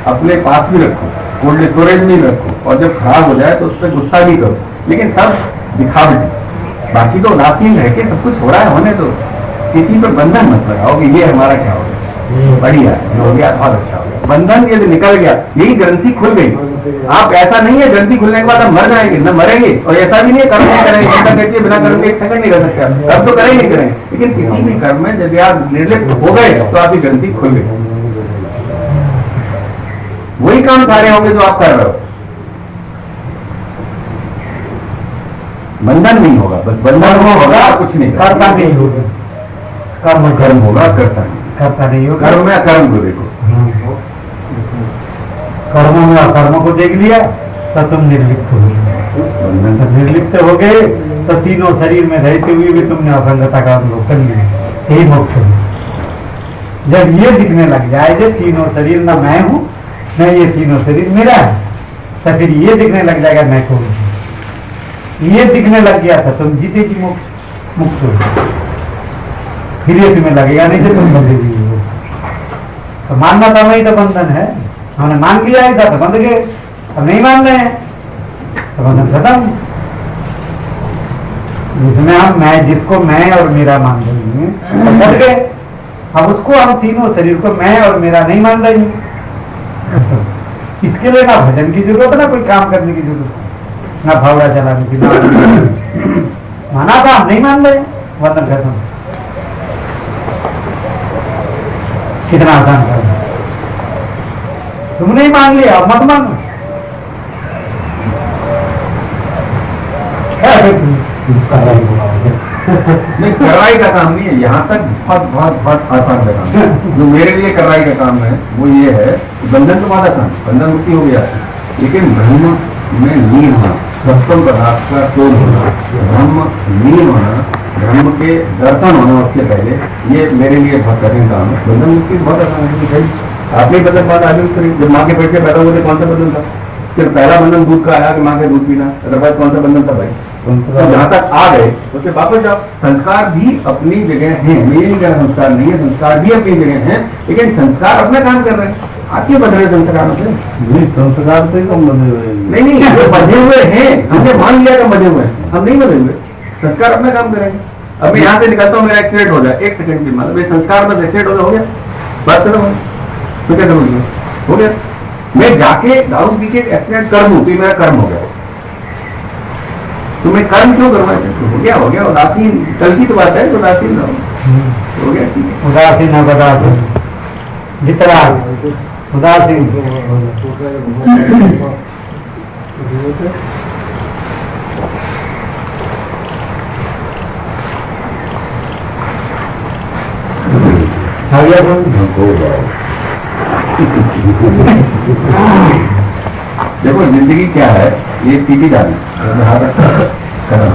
अपने पास भी रखो, कोल्ड स्टोरेज में रखो, और जब खराब हो जाए तो उस पर गुस्सा भी करो, लेकिन सब दिखावटी। बाकी तो उदासीन रह के सब कुछ हो रहा है, होने तो किसी पर बंधन मत लगाओ कि ये हमारा क्या हो गया, बढ़िया हो गया, बहुत अच्छा हो गया। बंधन यदि निकल गया, यही ग्रंथि खुल गई। आप ऐसा नहीं है ग्रंथि खुलने के बाद हम मर जाएंगे, न मरेंगे, और ऐसा भी नहीं कर्म नहीं करेंगे, ऐसा कहते बिना कर्म के 1 सेकंड नहीं कर सकते आप, कर्म तो करेंगे नहीं करेंगे, लेकिन किसी भी कर्म में यदि आप निर्लिप्त हो गए तो आपकी ग्रंथि खुल गई। वही काम सारे होंगे जो आप कर रहे हो, बंधन नहीं होगा, बस बंधन होगा, कुछ नहीं करता नहीं होगा, कर्म होगा, करता नहीं होगा। कर्म में अकर्म को देखो, कर्मों में अकर्म को देख लिया तो तुम निर्लिप्त हो गए, निर्लिप्त हो गए तो तीनों शरीर में रहते हुए भी तुमने असंगता का अनुभव कर लिया, यही मोक्ष है। जब ये दिखने लग जाए जो तीनों शरीर न मैं हूं न ये तीनों शरीर मेरा है, तो फिर ये दिखने लग जाएगा मैं कौन हूं। ये दिखने लग गया था तुम जीते जी मुक्त हो, फिर ये तुम्हें लगेगा नहीं कि तुम बंधे हुए हो। तो मानना था वही तो बंधन है, हमने मान लिया था तो बंध गए, अब नहीं मान रहे हैं तो बंधन खत्म। जिसमें हम मैं, जिसको मैं और मेरा मान रहे हैं तो बंध गए। अब उसको हम तीनों शरीर को मैं और मेरा नहीं मान रहे हैं। इसके लिए ना भजन की जरूरत, ना कोई काम करने की जरूरत, ना फावड़ा चलाने की, माना था हम नहीं मान रहे, बंधन खत्म। कितना आसान कर, तुमने ही मान लिया, अब मत मानो। नहीं, कार्रवाई का काम नहीं है, यहाँ तक बहुत बहुत बहुत आसान का काम है। जो मेरे लिए कार्रवाई का काम है वो ये है, बंधन तो बहुत आसान, बंधन मुक्ति हो गया, लेकिन ब्रह्म में लीन होना, सप्तम पदार्थ का शोध होना, ब्रह्म लीन होना, ब्रह्म के दर्शन होना उसके पहले, ये मेरे लिए बहुत कठिन काम है। बंधन मुक्ति बहुत आसान है, आपने बंधन बांधा आदमी शरीर, जब माँ के पेट से पैदा हुए थे कौन सा बंधन था? सिर्फ पहला बंधन दूध का आया कि माँ के दूध पीना, अदरवाइज कौन सा बंधन था भाई? तो जहाँ तक आ गए उससे वापस जाओ। संस्कार भी अपनी जगह हैं, मैं ये नहीं कह रहा संस्कार नहीं है, संस्कार भी अपनी जगह है, लेकिन संस्कार अपना काम कर रहे हैं। आप क्यों बदल रहे संस्कार में? नहीं, संस्कार से कम बने हुए हैं। नहीं, वो बधे हुए हैं, हमने मान लिया कि बधे हुए हैं, हम नहीं बधे हुए। संस्कार अपना काम करेंगे। अब मैं यहाँ से निकलता हूँ, मेरा एक्सीडेंट हो जाए, 1 सेकंड की मतलब संस्कार में एक्सीडेंट हो गया, बात करो तो क्या समझ हो गया? मैं जाके दारू पी के एक्सीडेंट कर दूं तो ये मेरा कर्म हो गया। तो मैं कर्म क्यों करवा सकता? हो गया उदासीन, कल की तो बात है, उदासीन हो गया, ठीक है। उदासीन है, उदासीन जितना उदासीन देखो जिंदगी क्या है, ये सीधी जानी करना।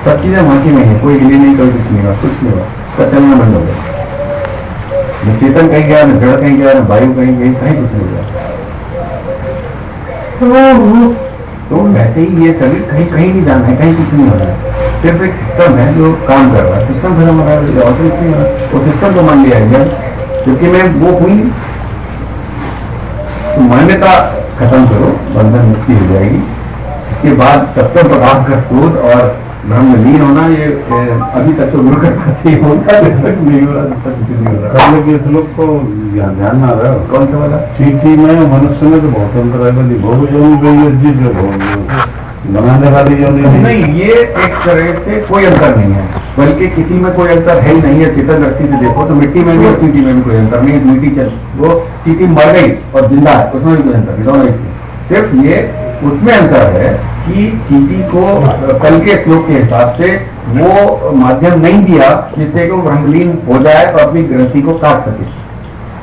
सब चीजें माटी में है, कोई हिली नहीं, कोई कुछ नहीं हुआ, कुछ नहीं हुआ, उसका चलना बंद हो गया। न चेतन कहीं गया, न जड़ कहीं गया, न वायु कहीं गई, कहीं कुछ नहीं गया। तो वैसे ही ये शरीर कहीं कहीं नहीं जाना है, कहीं कुछ नहीं हो रहा है, सिर्फ एक सिस्टम है जो काम कर रहा है। सिस्टम खत्म हो रहा है और कुछ नहीं हो रहा। वो सिस्टम तो मान लिया है जब, क्योंकि मैं वो हुई तो मान्यता खत्म करो, बंधन मुक्ति हो जाएगी। इसके बाद सत्य प्रकाश का शोध और ब्रह्म लीन होना, ये अभी तक तो गुरु करते होता, जब तक नहीं हो रहा, जब तक कुछ नहीं हो रहा। पहले के श्लोक को ध्यान में आ रहा है। कौन सा वाला? चीटी में मनुष्य में तो बहुत अंतर है, बल्कि बहुत जोनी बनाने वाली जोनी नहीं, ये एक तरह से कोई अंतर नहीं है, बल्कि किसी में कोई अंतर है ही नहीं है। चेतन दृष्टि से देखो तो मिट्टी में भी और चीटी में भी कोई अंतर नहीं है। मिट्टी चल, वो चीटी मर गई और जिंदा है, उसमें भी कोई अंतर नहीं, दोनों एक। सिर्फ ये उसमें अंतर है कि चीटी को कल के श्लोक के हिसाब से वो माध्यम नहीं दिया जिससे कि वो ब्रह्मलीन हो जाए और अपनी ग्रंथि को काट सके।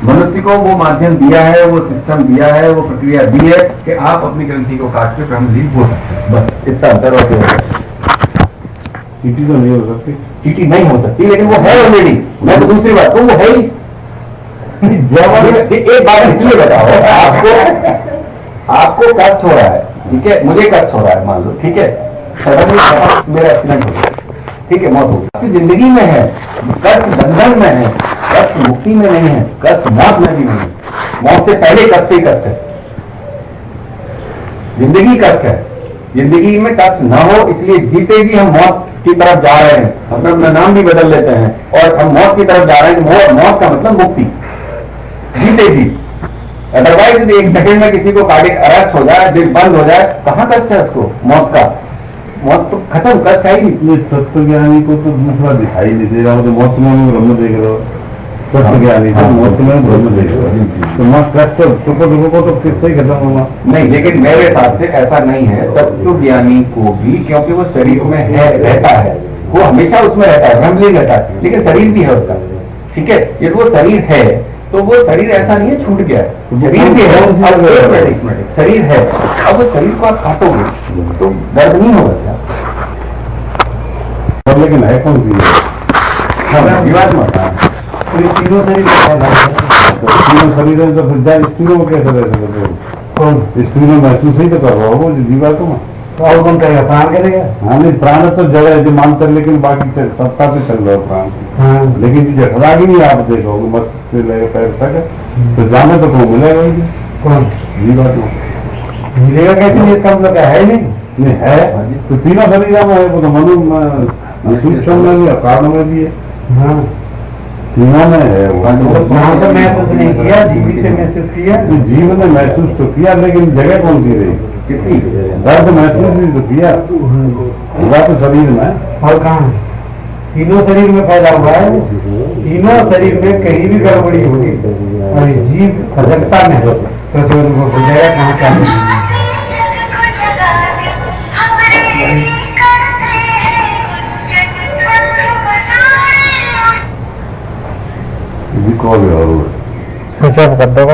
मनुष्य को वो माध्यम दिया है, वो सिस्टम दिया है, वो प्रक्रिया दी है कि आप अपनी ग्रंथि को काट के ब्रह्मलीन हो सकते हैं। बस इतना अंतर होता है। चीटी तो नहीं हो सकती, चीटी नहीं हो सकती, लेकिन वो है ऑलरेडी। मैं तो दूसरी बात, तो वो है ही। एक बात इसलिए बताओ, आपको कष्ट हो रहा है, ठीक है, मुझे कष्ट हो रहा है, मान लो, ठीक है, सडनली मेरा एक्सीडेंट हो गया, ठीक है, मौत हो गई। जिंदगी में है कष्ट, बंधन में है कष्ट, मुक्ति में नहीं है कष्ट, मौत में भी नहीं है। मौत से पहले कष्ट ही कष्ट है, जिंदगी कष्ट है। जिंदगी में कष्ट न हो इसलिए जीते भी हम मौत की तरफ जा रहे हैं, हम अपना नाम भी बदल लेते हैं और हम मौत की तरफ जा रहे हैं। मौत का मतलब मुक्ति, जीते भी। अदरवाइज एक सेकंड में किसी को कार्डियक अरेस्ट हो जाए, दिल बंद हो जाए, कहाँ कष्ट है उसको? मौत का, मौत तो खत्म, कष्ट है ही नहीं। तत्व ज्ञानी को तो दूसरा दिखाई नहीं दे रहा हो, तो मौत में ब्रह्म देख रहे हो। तत्व ज्ञानी तो मौत में ब्रह्म देख रहे हो, तो मौत कष्ट को तो किससे ही खत्म होगा? नहीं, लेकिन मेरे हिसाब से ऐसा नहीं है। तत्व ज्ञानी को भी, क्योंकि वो शरीर में है, रहता है, वो हमेशा उसमें रहता है, ब्रह्मलीन रहता है, लेकिन शरीर भी है उसका, ठीक है। यदि वो शरीर है तो वो शरीर ऐसा नहीं है छूट गया है, शरीर भी है, शरीर है। अब वो शरीर को आप काटोगे तो दर्द नहीं होगा क्या? और लेकिन है कौन सी? विवाद मत। तीनों शरीर तीनों शरीर है तो फिर स्त्रियों को कैसे रह सकते? कौन स्त्रियों महसूस ही तो कर रहा हो जीवा को, और कौन करेगा? प्राण करेगा। हाँ नहीं, प्राण तो जड़ है जो मानते, लेकिन बाकी सत्ता पे चल रहा है प्राण। हाँ, लेकिन जठरा भी नहीं आप देखोगे मस्त से लेकर पैर तक, तो जाने तो कौन मिलेगा ही कौन जीवा को मिलेगा कैसे? ये इसका मतलब है नहीं है तो तीनों शरीर में है, वो तो मनु सूक्ष्म में भी और कारण में भी है। हाँ, तीनों में है। वहाँ तो महसूस नहीं किया, जीवित से महसूस किया, जीव ने महसूस तो किया, लेकिन जगह कौन सी रही? कितनी दर्द महसूस भी तो किया, हुआ तो शरीर में। और कहाँ? तीनों शरीर में पैदा हुआ है, तीनों शरीर में कहीं भी गड़बड़ी होगी और जीव सजगता में तो जो उनको बुझेगा कहाँ क्या कॉल और कर दो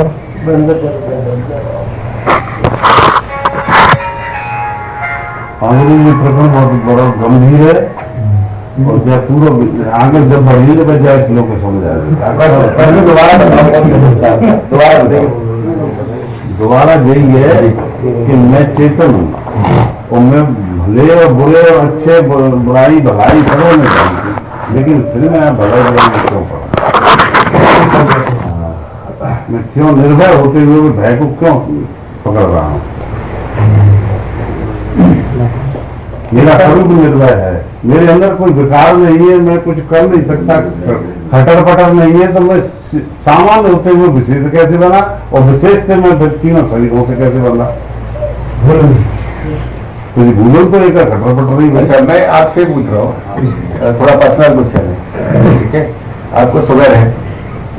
अंग्रेजी प्रकरण बहुत बड़ा गंभीर है और जब पूरा आगे जब बढ़ी तो जाए लोग को समझ आ जाए। दोबारा यही है कि मैं चेतन हूँ और मैं भले और बुरे और अच्छे बुराई भलाई सबों में जानती, लेकिन फिर मैं भले बुरे में क्यों पड़ा, मैं क्यों निर्भय होते हुए भय को क्यों पकड़ रहा हूँ। मेरा स्वरूप निर्भय है, मेरे अंदर कोई विकार नहीं है, मैं कुछ कर नहीं सकता, खटर पटर नहीं है, तो मैं सामान्य होते हुए विशेष कैसे बना और विशेष से मैं तीनों शरीरों से कैसे बना। तो भूलों तो एक खटर पटर नहीं। अच्छा, मैं आपसे पूछ रहा हूँ, थोड़ा पर्सनल क्वेश्चन है, ठीक है। आपको शुगर है,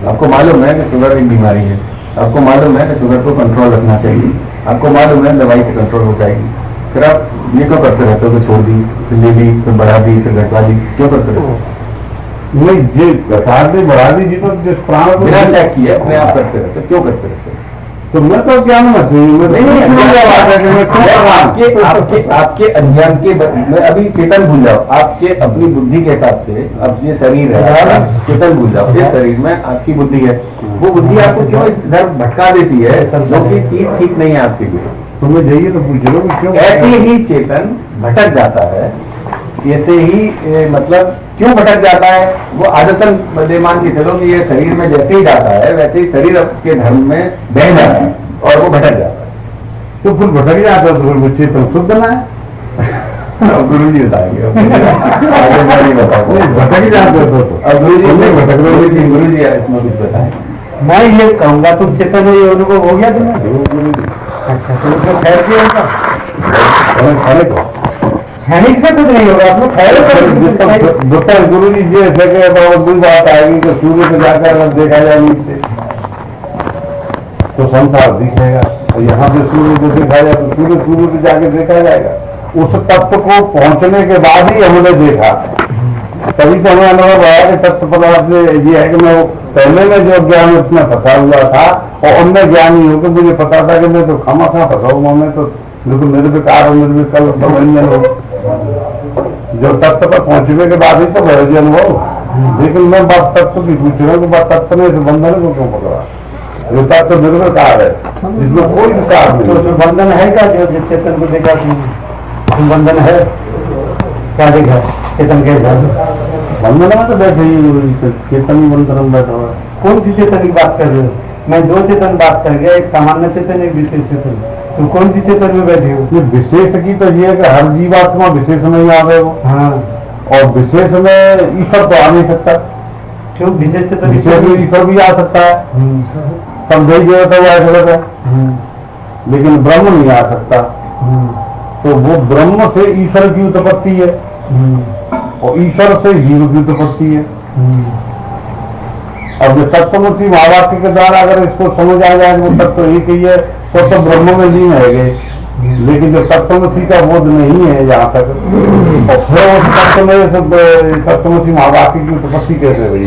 आपको मालूम है कि शुगर एक बीमारी है, आपको मालूम है कि शुगर को कंट्रोल रखना चाहिए, आपको मालूम है दवाई से कंट्रोल हो जाएगी, फिर आप ये क्यों करते रहते हो कि छोड़ दी, फिर ले ली, फिर बढ़ा दी, फिर घटवा दी, क्यों करते रहते हो? नहीं, ये घटा दी बढ़ा दी जी, तो जिस प्राण को बिना त्याग किए अपने आप करते रहते हो, क्यों करते रहते हो? तो मैं तो क्या नहीं, आपके अज्ञान के मैं अभी चेतन भूल जाओ, आपके अपनी बुद्धि के हिसाब से अब ये शरीर है, चेतन भूल जाओ, इस शरीर में आपकी बुद्धि है, वो बुद्धि आपको क्यों इधर भटका देती है, जो कि चीज ठीक नहीं है आपके लिए। तो मैं जाइए तो पूछ लो क्यों। ऐसे ही चेतन भटक जाता है, ऐसे ही मतलब क्यों भटक जाता है, वो आदतन मान के चलो कि ये शरीर में जैसे ही जाता है वैसे ही शरीर के धर्म में बह जाता है और वो भटक जाता है। तो फिर भटक जाता है, तो फिर वो चेतन शुद्ध ना है। गुरु जी बताएंगे, भटक जाते हो तो अब गुरु जी नहीं भटक रहे। गुरु जी इसमें कुछ बताएं। मैं ये कहूँगा तुम चेतन ये अनुभव हो गया तुम्हें? अच्छा, तो उसमें खैर भी होगा, क्षणिक से कुछ नहीं होगा, आपको खैर गुरु जी ये जगह बात आएगी कि सूर्य से जाकर अगर देखा जाए नीचे तो संसार दिखेगा, और यहाँ पे सूर्य को देखा जाए तो सूर्य पे जाके देखा जाएगा। उस तत्व को पहुंचने के बाद ही हमने देखा, तभी तो हमें अनुभव आया कि तत्व पदार्थ ये है कि मैं पहले में जो ज्ञान उसमें फंसा हुआ था और अन्य ज्ञानी हो, मुझे पता था कि मैं तो खामा खा फंसा हुआ, मैं तो बिल्कुल निर्विकार और निर्विकल समझने हो। जब तत्व पर पहुंचने के बाद ही तो भय अनुभव। लेकिन मैं बात तत्व की पूछ रहा हूँ कि बात तत्व ने इस बंधन को क्यों पकड़ा? जो तत्व निर्विकार है, जिसमें कोई विकार नहीं। तो बंधन है क्या? जो चेतन को देखा बंधन है क्या? देखा चेतन के बंधन में तो बैठे ही चेतन ही बंधन में बैठा हुआ। कौन सी चेतन की बात कर रहे हो? मैं दो चेतन बात कर गया, एक सामान्य चेतन एक विशेष चेतन, तो कौन सी चेतन में बैठे हो? विशेष की तो ये है कि हर जीवात्मा विशेष में ही आ गए हो। हाँ, और विशेष में ईश्वर तो आ नहीं सकता। क्यों? विशेष चेतन विशेष में ईश्वर भी आ सकता है, समझे जो होता हुआ गलत है, लेकिन ब्रह्म नहीं आ सकता। तो वो ब्रह्म से ईश्वर की उत्पत्ति है और ईश्वर से जीव की उत्पत्ति है। अब जो तत्वमसी महावाक्य के द्वारा अगर इसको समझ आ जाए वो तत्व एक ही है तो ब्रह्म में लीन है गए। लेकिन जो तत्वमसी का बोध नहीं है जहाँ तक, और फिर उस तत्व में तत्वमसी महावाक्य की उत्पत्ति कैसे हुई,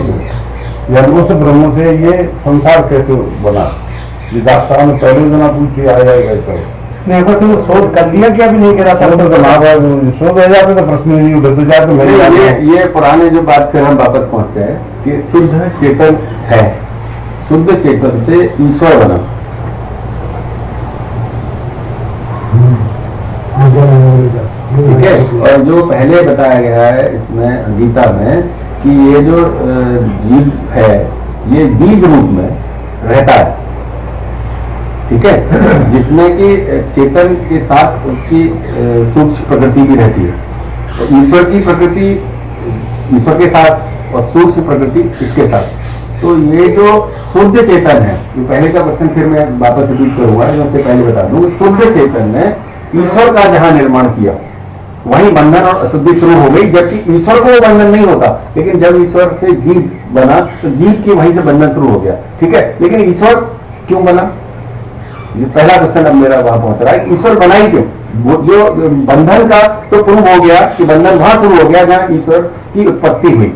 यानी उस ब्रह्म से ये संसार कैसे बना? ये दास्तान में पहले जना पूछ के आ जाएगा। तो नहीं, अगर तुम शोध कर लिया क्या भी नहीं करा था? तो शोध रह जाते तो प्रश्न नहीं उठे, तो जाते मेरे ये पुराने जो बात से हम वापस पहुंचते हैं कि शुद्ध चेतन है, शुद्ध चेतन से ईश्वर बना। ठीक है। और जो पहले बताया गया है इसमें गीता में कि ये जो जीव है ये बीज रूप में रहता है, ठीक है, जिसमें कि चेतन के साथ उसकी सूक्ष्म प्रकृति भी रहती है। तो ईश्वर की प्रकृति ईश्वर के साथ और सूक्ष्म प्रकृति इसके साथ। तो ये जो शुद्ध चेतन है, जो पहले का क्वेश्चन फिर मैं वापस रिपीट करूंगा, मैं उससे पहले बता दूं, शुद्ध चेतन ने ईश्वर का जहां निर्माण किया वहीं बंधन और अशुद्धि शुरू हो गई, जबकि ईश्वर को वो बंधन नहीं होता। लेकिन जब ईश्वर से जीव बना तो जीव की वहीं से बंधन शुरू हो गया, ठीक है। लेकिन ईश्वर क्यों बना, ये पहला क्वेश्चन अब मेरा वहां पहुंच रहा है। ईश्वर बना ही क्यों? वो जो बंधन का तो प्रूव हो गया कि बंधन वहां शुरू हो गया जहां ईश्वर की उत्पत्ति हुई।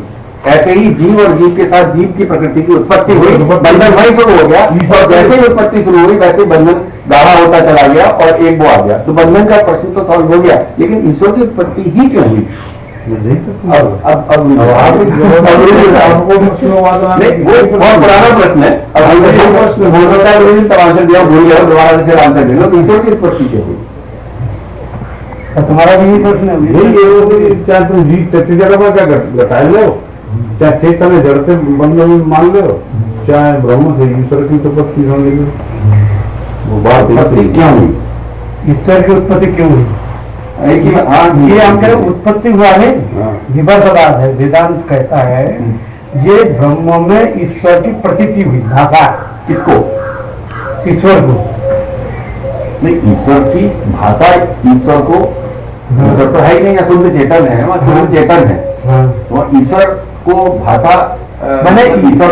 ऐसे ही जीव और जीव के साथ जीव की प्रकृति की उत्पत्ति हुई, बंधन वहीं शुरू हो गया। और जैसे ही उत्पत्ति शुरू हुई वैसे बंधन गाढ़ा होता चला गया और एक वो आ गया, तो बंधन का प्रश्न तो सॉल्व हो गया। लेकिन ईश्वर की उत्पत्ति ही क्यों हुई? अब आपको बहुत पुराना प्रश्न है। अब हम जो प्रश्न बोल रहा है तब आंसर दिया, भूल गया, दोबारा से आंसर दे लो। तो ईश्वर की उत्पत्ति क्या हुई? तुम्हारा भी यही प्रश्न है। क्या तुम जीव चक्की जगह क्या बताए लो? क्या चेतन है जड़ से बंधन मान लो, चाहे ब्रह्म से ईश्वर की उत्पत्ति होंगी? वो बात उत्पत्ति क्यों हुई? ईश्वर की उत्पत्ति क्यों हुई? ये हम कह उत्पत्ति हुआ है, विवर्तवाद है। वेदांत कहता है ये ब्रह्म में ईश्वर की प्रतीति हुई। भाषा किसको? ईश्वर को नहीं, ईश्वर की भाषा ईश्वर को, ईश्वर तो है ही नहीं, अशुद्ध चेतन है, वहाँ शुद्ध चेतन है। वो ईश्वर को भाषा मैंने ईश्वर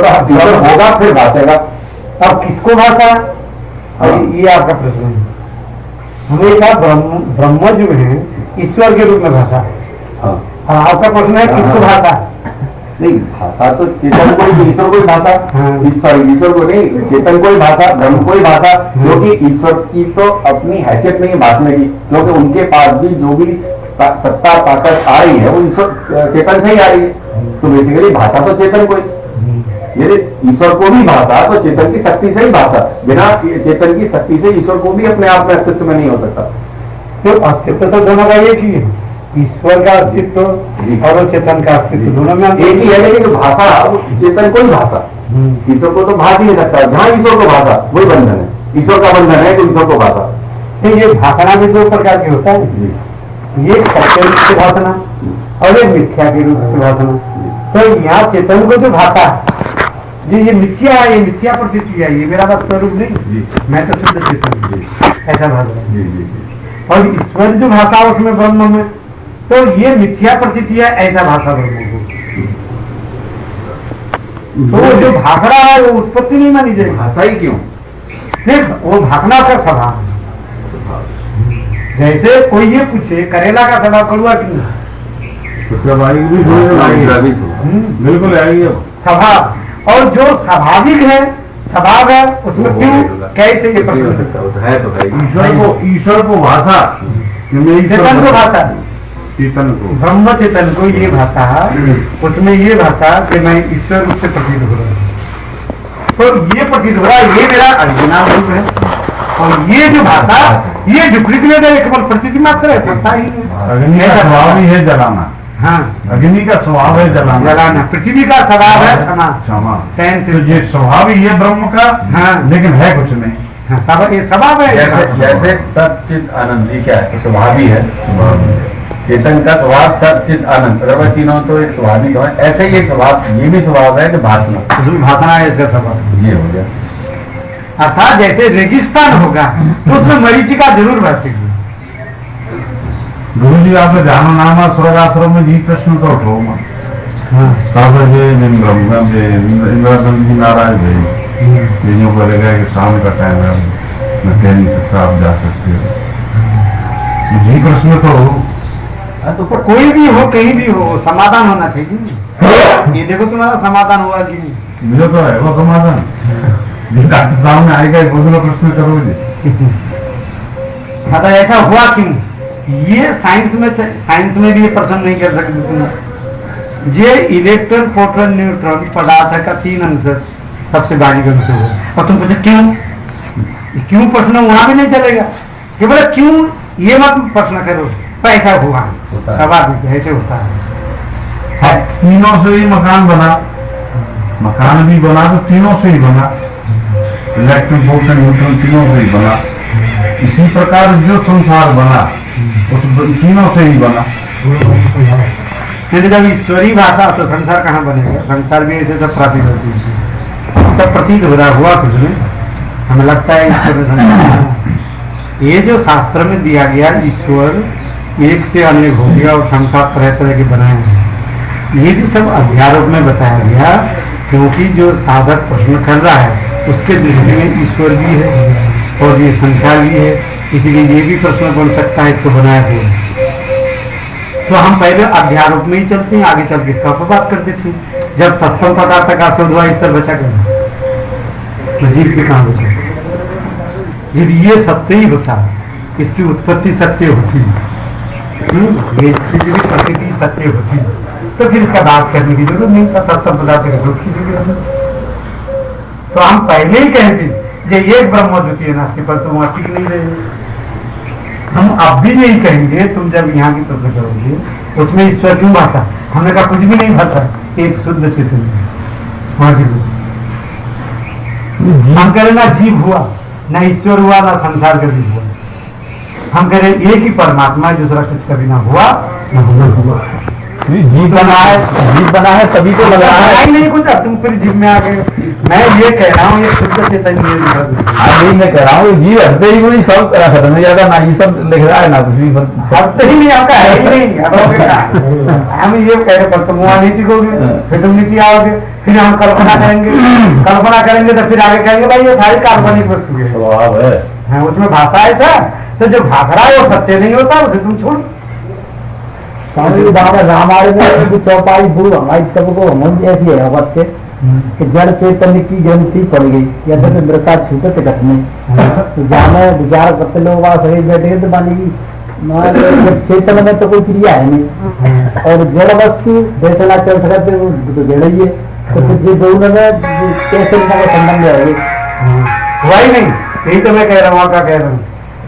होगा फिर भाषेगा। अब किसको भाषा? ये आपका प्रश्न है। हमेशा ब्रह्म जो है ईश्वर के रूप में भाषा। आपका प्रश्न है किसको भाषा? नहीं, भाषा तो चेतन को ही, ईश्वर को ही भाषा। ईश्वर को नहीं, चेतन को ही भाषा, ब्रह्म को ही भाषा। क्योंकि ईश्वर की तो अपनी हैसियत नहीं है भाषने की, क्योंकि उनके पास भी जो भी सत्ता ताकत आ रही है वो ईश्वर चेतन से ही आ रही है। तो बेसिकली भाषा तो चेतन को ही, यदि ईश्वर को भी भाषा तो चेतन की शक्ति से ही भाषा। बिना चेतन की शक्ति से ईश्वर को भी अपने आप में अस्तित्व में नहीं हो सकता। तो अस्तित्व तो दोनों का एक ही है, ईश्वर का अस्तित्व और चेतन का अस्तित्व दोनों में एक ही है। लेकिन भाषा चेतन को ही भाषा, ईश्वर को तो भाष ही नहीं सकता। जहाँ ईश्वर को भाषा वही बंधन है, ईश्वर का बंधन है तो ईश्वर को भाषा। तो ये भाषणा भी दो प्रकार की होता है, ये सत्य रूप से भाषणा और एक मिथ्या के रूप से भाषणा। तो यहाँ चेतन को जो भाषा ये मिथ्या है, ये मिथ्या प्रतीति है, ये मेरा बात स्वरूप नहीं, मैं तो शुद्ध चेतन ऐसा भाषा। और ईश्वर जो भाषा उसमें ब्रह्म में, तो ये मिथ्या प्रतीति है, ऐसा भाषा ब्रह्म को। तो जो भाषा है वो उत्पत्ति नहीं मानी जाएगी। भाषा ही क्यों? सिर्फ वो भाषना का स्वभाव। जैसे कोई ये पूछे करेला का स्वभाव कड़ुआ क्यों? बिल्कुल आएगी स्वभाव, और जो स्वाभाविक है स्वभाव है उसमें क्यों कैसे ये प्रश्न है? तो ईश्वर को भाषा, चेतन को भाषा, चेतन को, ब्रह्म चेतन को ये भाषा, उसमें ये भाषा कि मैं ईश्वर रूप से प्रतीत हो रहा हूँ। तो ये प्रतीत हो रहा है, ये मेरा अज्ञान रूप है। और ये जो भाषा ये विपरीत में केवल प्रतीति मात्र है, सत्ता ही अग्नि का स्वभाव ही है जलाना। हाँ, अग्नि का स्वभाव है जलाना। पृथ्वी का स्वभाव है क्षमा। तो ये स्वभाव ही है ब्रह्म का। हाँ, लेकिन है कुछ नहीं। हाँ, ये स्वभाव है। जैसे सचित आनंद ही क्या है? स्वभाव ही है। चेतन का स्वभाव सचित आनंद, अगर तीनों तो एक स्वाभाविक है। ऐसे ही एक स्वभाव, ये भी स्वभाव है कि भाषणा, भाषणा है इसका स्वभाव। ये हो गया। अर्थात जैसे रेगिस्तान होगा तो उसमें मरीचिका जरूर बसेगी। गुरु जी आपने ध्यान नाम स्वर्गाश्रम में जी प्रश्न तो उठो इंदिरानंद जी नाराज है, जो बोलेगा कि शाम का टाइम है, मैं कह नहीं सकता, आप जा सकते हो। जी प्रश्न तो कोई भी हो कहीं भी हो समाधान होना चाहिए। ये देखो तुम्हारा समाधान हुआ कि नहीं? मुझे तो है वो समाधान। डॉक्टर साहब में आएगा एक प्रश्न करोगे। मतलब ऐसा हुआ क्यों? ये साइंस में भी ये प्रश्न नहीं कर सकते तुम। ये इलेक्ट्रॉन प्रोटॉन न्यूट्रॉन पदार्थ का 3 अंश सबसे बारीक अंश है, और तुम पूछे क्यों प्रश्न वहां भी नहीं चलेगा। ये बोले क्यों ये मत प्रश्न करो, तो ऐसा हुआ स्वाभाविक ऐसे होता है। तीनों से ही मकान बना, मकान भी बना तो तीनों से ही बना, इलेक्ट्रॉन प्रोटॉन न्यूट्रॉन तीनों से ही बना। इसी प्रकार जो संसार बना उस तीनों से ही बना। जब ईश्वरी भाषा तो संसार कहाँ बनेगा? संसार भी ऐसे सब प्रतीत होती है, सब प्रतीत हो रहा हुआ कुछ नहीं। हमें लगता है ईश्वर संसार, ये जो शास्त्र में दिया गया ईश्वर एक से अन्य हो गया और संसार तरह तरह के बनाए हैं, ये भी सब अध्यारोप में बताया गया। क्योंकि जो साधक प्रश्न कर रहा है उसके दृष्टि में ईश्वर भी है और ये संसार भी है, इसलिए ये भी प्रश्न बन सकता है इसको बनाया गया। तो हम पहले अध्यारोप में ही चलते हैं, आगे चल के इसका बात कर देते हैं। जब सत्संग पदार्थ का शोध हुआ ईश्वर बचा कर, तो जीव के कहाँ बचा? यदि ये सत्य ही होता, इसकी उत्पत्ति सत्य होती, ये चीज भी प्रकृति सत्य होती है, तो फिर इसका बात करने की जरूरत नहीं था। सब संपदा से दुख की जरूरत। तो हम पहले ही कहते ये एक ब्रह्म द्वितीय नास्ति, पर तुम वहां टिक नहीं रहे। हम अब भी नहीं कहेंगे, तुम जब यहाँ की प्रश्न करोगे उसमें ईश्वर क्यों भाषा, हमने कहा कुछ भी नहीं भाषा, एक शुद्ध चेतन वहां की। हम करें ना जीव हुआ, ना ईश्वर हुआ, ना संसार का जीव हुआ। हम करें एक ही परमात्मा, दूसरा कुछ कभी ना हुआ ना हुआ। जीव बना है तभी तो लग रहा है नहीं कुछ, तुम फिर जीव में आ गए। मैं ये कह रहा हूँ ये शुद्ध चेतन अभी मैं कह रहा हूँ जीव हटते ही कोई सब तरह खत्म हो जाएगा, ना ये सब लिख रहा है ना कुछ भी हटते ही नहीं, आपका है ही नहीं। हम ये कह रहे पर तुम वहां नहीं टिकोगे, फिर तुम नीचे आओगे, फिर हम कल्पना करेंगे तो फिर आगे कहेंगे भाई ये सारी काल्पनिक वस्तु है, उसमें भाषा है था। तो जो भाग रहा है वो सत्य नहीं होता, उसे तुम छोड़। रामायण में कुछ चौपाई भूल हमारी सबको हम ऐसी है अवध के कि जड़ चेतन की ग्रंथि पड़ गई, जैसे तो मृता छूटे थे घटने तो जाने विचार करते लोग शरीर बैठे तो बनेगी चेतन में तो कोई क्रिया है नहीं, और जड़ वस्तु बैठना चल सकते वो तो जड़ ही है। तो फिर दोनों में कैसे संबंध है वही नहीं, यही तो मैं कह रहा हूँ। क्या कह रहा हूँ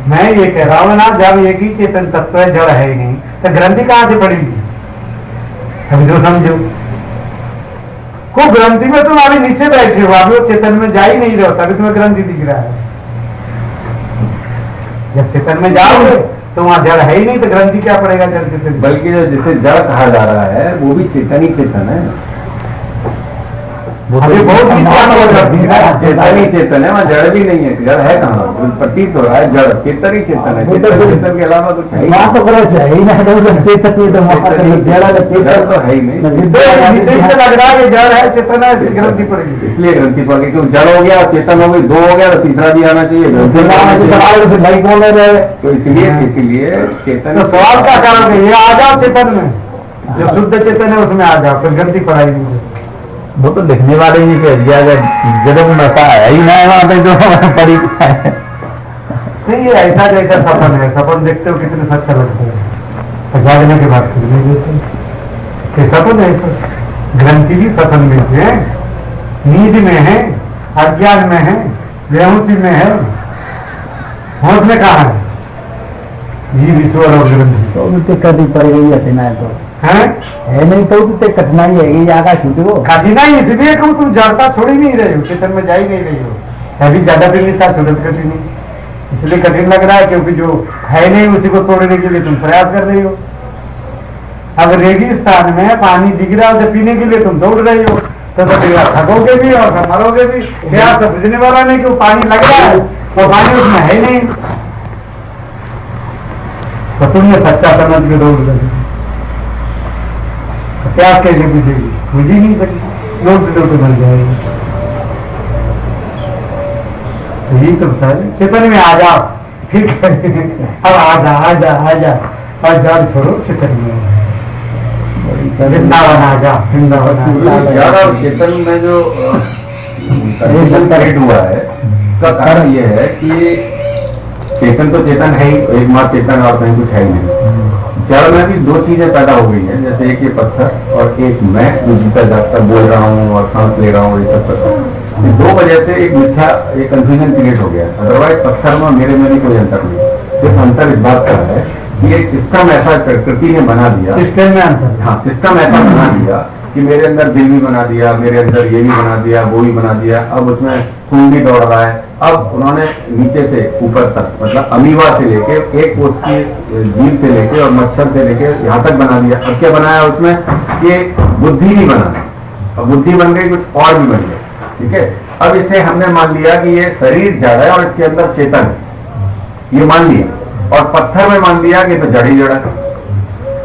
मैं, ये कह रहा हूँ ना, जब एक ही चेतन तत्व है, जड़ है ही नहीं, तो ग्रंथि कहाँ से पड़ेगी? समझो समझो को ग्रंथि में तुम अभी नीचे बैठे हो, अभी वो चेतन में जा ही नहीं रहे हो, तभी तुम्हें ग्रंथि दिख रहा है। जब चेतन में जाओगे तो वहां जड़ है ही नहीं, तो ग्रंथि क्या पड़ेगा जड़ चेतन? बल्कि जो जिसे जड़ कहा जा रहा है वो भी चेतन ही चेतन है, अभी बहुत चेतन ही चेतन है, वहाँ जड़ भी नहीं है। जड़ है कहाँ? प्रतीत हो रहा है जड़, चेतन ही चेतन है, चेतन के अलावा कुछ है वहाँ तो करो चाहिए ना, चेतन तो है ही नहीं। लग रहा है जड़ है चेतन है, ग्रंथि पड़ेगी, इसलिए ग्रंथि पड़ गई, क्योंकि जड़ हो गया और चेतन हो गई, दो हो गया तो तीसरा भी आना चाहिए। तो इसीलिए चेतन। तो सवाल क्या करोगे? ये आ जाओ चेतन में, जो शुद्ध चेतन है उसमें आ जाओ, फिर ग्रंथि पढ़ाई। वो तो लिखने वाले ही कह दिया, जब नशा है ही ना वहाँ पे जो पड़ी नहीं। ये ऐसा जैसा सपन है, सपन देखते हो कितने अच्छा लगता है, जागने के बाद फिर नहीं देते सपन है। ग्रंथि भी सपन में है, नींद में है, अज्ञान में है, बेहोशी में है, होश में कहा है? जीव ईश्वर और ग्रंथि तो कभी पड़ गई है तो है नहीं, तो कठिनाई है ये ज्यादा छूटे वो कठिनाई इसलिए कहूँ तुम जड़ता छोड़ ही नहीं रहे हो, चेतन में जा ही नहीं रही हो। अभी ज्यादा दिन नहीं था, छोटे कठिन इसलिए कठिन लग रहा है क्योंकि जो है नहीं उसी को तोड़ने के लिए तुम प्रयास कर रही हो। अब रेगिस्तान में पानी दिख रहा है, पीने के लिए तुम दौड़ रही हो, तो थकोगे भी और मरोगे भी। क्या समझने वाला नहीं कि पानी लग रहा है और पानी उसमें है नहीं, तो तुमने सच्चा समझ के दौड़ रही। क्या कैसे पूछेगी? मुझे नहीं सकती, लोग बन जाएगी। यही तो बता रहे, चेतन में आ जाओ, ठीक है। अब आ जा और जड़ छोड़ो, चेतन में वृंदावन आ जा, वृंदावन। चेतन में जो क्रिएट हुआ है उसका कारण ये है कि चेतन तो चेतन है ही, एक मात्र चेतन और कहीं कुछ है ही नहीं। जड़ में भी दो चीजें पैदा हो गई हैं, जैसे एक ये पत्थर और एक मैं जो जीता जागता बोल रहा हूँ और सांस ले रहा हूँ, ये सब पत्थर। इस दो वजह से एक मिथ्या, एक कंफ्यूजन क्रिएट हो गया। अदरवाइज पत्थर में मेरे में भी कोई अंतर नहीं। सिर्फ अंतर इस बात का है कि एक सिस्टम ऐसा प्रकृति ने बना दिया, सिस्टम में अंतर। हाँ, सिस्टम ऐसा बना दिया कि मेरे अंदर दिल भी बना दिया, मेरे अंदर ये भी बना दिया, वो भी बना दिया। अब उसमें खून भी दौड़ रहा है। अब उन्होंने नीचे से ऊपर तक, मतलब अमीबा से लेके एक उसकी जीव से लेके और मच्छर से लेके यहाँ तक बना दिया। अब क्या बनाया उसमें? ये बुद्धि नहीं बना, अब बुद्धि बन गई, कुछ और भी बन गया। ठीक है, अब इसे हमने मान लिया कि ये शरीर जड़ है और इसके अंदर चेतन है, ये मान लिया। और पत्थर में मान लिया कि तो जड़ ही जड़ है।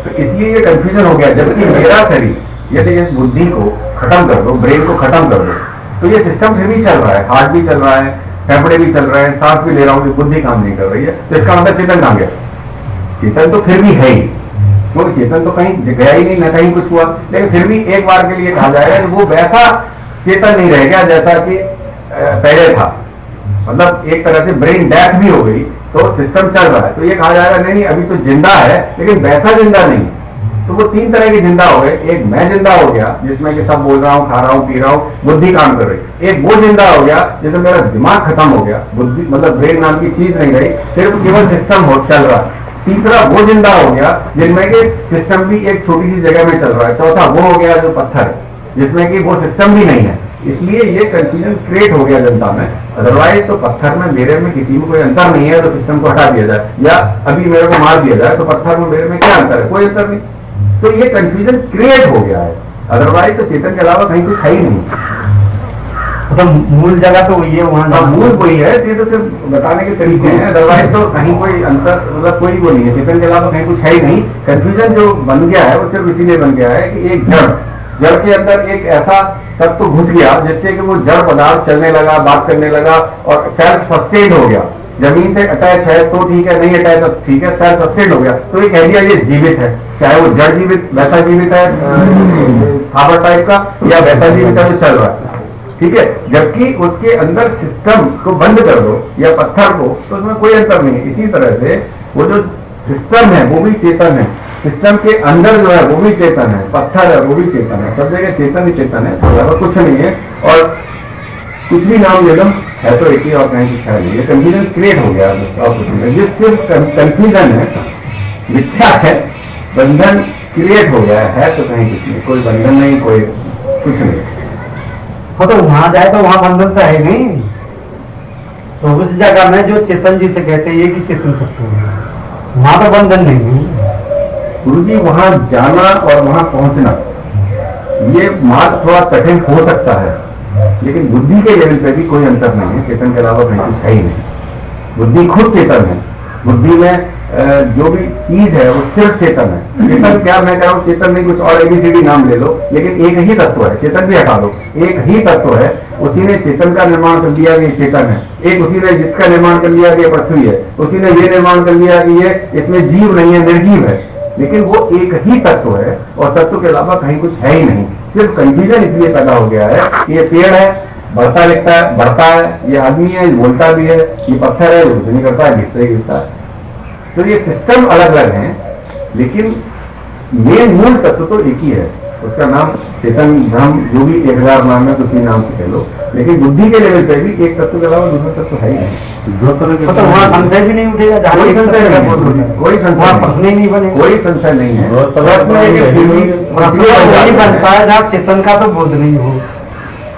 तो इसलिए ये कंफ्यूजन हो गया। जबकि मेरा शरीर, यदि इस बुद्धि को खत्म कर दो, ब्रेन को खत्म कर दो, तो ये सिस्टम फिर भी चल रहा है, हार्ट भी चल रहा है, फेफड़े भी चल रहे हैं, सांस भी ले रहा हूँ, बुद्धि काम नहीं कर रही है। तो इसका मतलब चेतन कहाँ गया? चेतन तो फिर भी है ही, क्योंकि चेतन तो कहीं गया ही नहीं, न कहीं कुछ हुआ। लेकिन फिर भी एक बार के लिए कहा जाएगा कि वो वैसा चेतन नहीं रह गया जैसा कि पहले था। मतलब एक तरह से ब्रेन डेथ भी हो गई, तो सिस्टम चल रहा है। तो ये कहा जाएगा नहीं अभी तो जिंदा है, लेकिन वैसा जिंदा नहीं। तो वो तीन तरह के जिंदा हो गए। एक मैं जिंदा हो गया जिसमें कि सब बोल रहा हूँ, खा रहा हूँ, पी रहा हूँ, बुद्धि काम कर रही। एक वो जिंदा हो गया जिसमें मेरा दिमाग खत्म हो गया, बुद्धि मतलब ब्रेन नाम की चीज नहीं रही, सिर्फ केवल सिस्टम चल रहा है। तीसरा वो जिंदा हो गया जिनमें कि सिस्टम भी एक छोटी सी जगह में चल रहा है। चौथा वो हो गया जो पत्थर है, जिसमें कि वो सिस्टम भी नहीं है। इसलिए ये कंफ्यूजन क्रिएट हो गया जनता में। अदरवाइज तो पत्थर में मेरे में किसी में कोई अंतर नहीं है, तो सिस्टम को हटा दिया जाए, या अभी मेरे को मार दिया जाए, तो पत्थर में मेरे में क्या अंतर है? कोई अंतर नहीं। तो ये कंफ्यूजन क्रिएट हो गया है, अदरवाइज तो चेतन के अलावा कहीं कुछ है ही नहीं। तो मूल जगह तो वही है, वहाँ मूल वही है। ये तो सिर्फ बताने के तरीके हैं, अदरवाइज तो कहीं कोई अंतर मतलब कोई वो नहीं है। चेतन के अलावा कहीं कुछ है ही नहीं। कंफ्यूजन जो बन गया है वो सिर्फ इसीलिए बन गया है कि एक जड़ के अंदर एक ऐसा तत्व घुस गया जिससे कि वो जड़ पदार्थ चलने लगा, बात करने लगा और सेल्फ सस्टेन हो गया। जमीन से अटैच है तो ठीक है, नहीं अटैच तो ठीक है, सेल्फ सस्टेन हो गया। तो ये कह दिया ये जीवित है, चाहे वो जड़ जीवित वैसा जीवित है फाबर टाइप का, या वैसा जीवित है जो चल रहा है, ठीक है। जबकि उसके अंदर सिस्टम को बंद कर दो या पत्थर को, तो उसमें कोई अंतर नहीं है। इसी तरह से वो जो सिस्टम है वो भी चेतन है, सिस्टम के अंदर जो है वो भी चेतन है, पत्थर है वो भी चेतन है, सब जगह चेतन ही चेतन है, तो कुछ नहीं है। और कुछ भी नाम ले लो है तो एक ही और कहीं कुछ है नहीं। ये कंफ्यूजन क्रिएट हो गया और कुछ नहीं। जिस सिर्फ कंफ्यूजन है, मिथ्या है, बंधन क्रिएट हो गया है तो कहीं कुछ नहीं, कोई बंधन नहीं, कोई कुछ नहीं। हाँ तो वहां जाए तो वहां बंधन तो है नहीं। तो उस जगह में जो चेतन जी से कहते हैं ये कि चेतन तत्व है, वहां तो बंधन नहीं है। गुरु जी वहां जाना और वहां पहुंचना ये मार्ग थोड़ा कठिन हो सकता है, लेकिन बुद्धि के लेवल पे भी कोई अंतर नहीं है। चेतन के अलावा कहीं कुछ है ही नहीं। बुद्धि खुद चेतन है। बुद्धि में जो भी चीज है वो सिर्फ चेतन है। चेतन क्या मैं कह रहा हूँ, चेतन नहीं कुछ और ABCD नाम ले लो, लेकिन एक ही तत्व है। चेतन भी हटा दो, एक ही तत्व है। उसी ने चेतन का निर्माण कर दिया कि चेतन है, एक उसी ने जिसका निर्माण कर लिया कि ये पृथ्वी है, उसी ने ये निर्माण कर लिया कि ये इसमें जीव नहीं है, निर्जीव है, लेकिन वो एक ही तत्व है और तत्व के अलावा कहीं कुछ है ही नहीं। सिर्फ कंफ्यूजन इसलिए पैदा हो गया है कि ये पेड़ है, बढ़ता लिखता है, बढ़ता है, ये आदमी है, बोलता भी है, ये पत्थर है, कुछ नहीं करता है, गिरता ही गिरता है। तो ये सिस्टम अलग अलग है, लेकिन मेन मूल तत्व तो एक ही है। उसका नाम चेतन ब्रह्म जो भी 1000 नाम है तो उसी नाम से कह लो, लेकिन बुद्धि के लेवल पे भी एक तत्व के अलावा दूसरा तत्व है ही नहीं। दो तरह के तो वहाँ संशय भी नहीं उठेगा, कोई संशय नहीं, कोई संशय नहीं बने, कोई संशय नहीं है। वही बनता है जहाँ चेतन का तो बोध नहीं हो,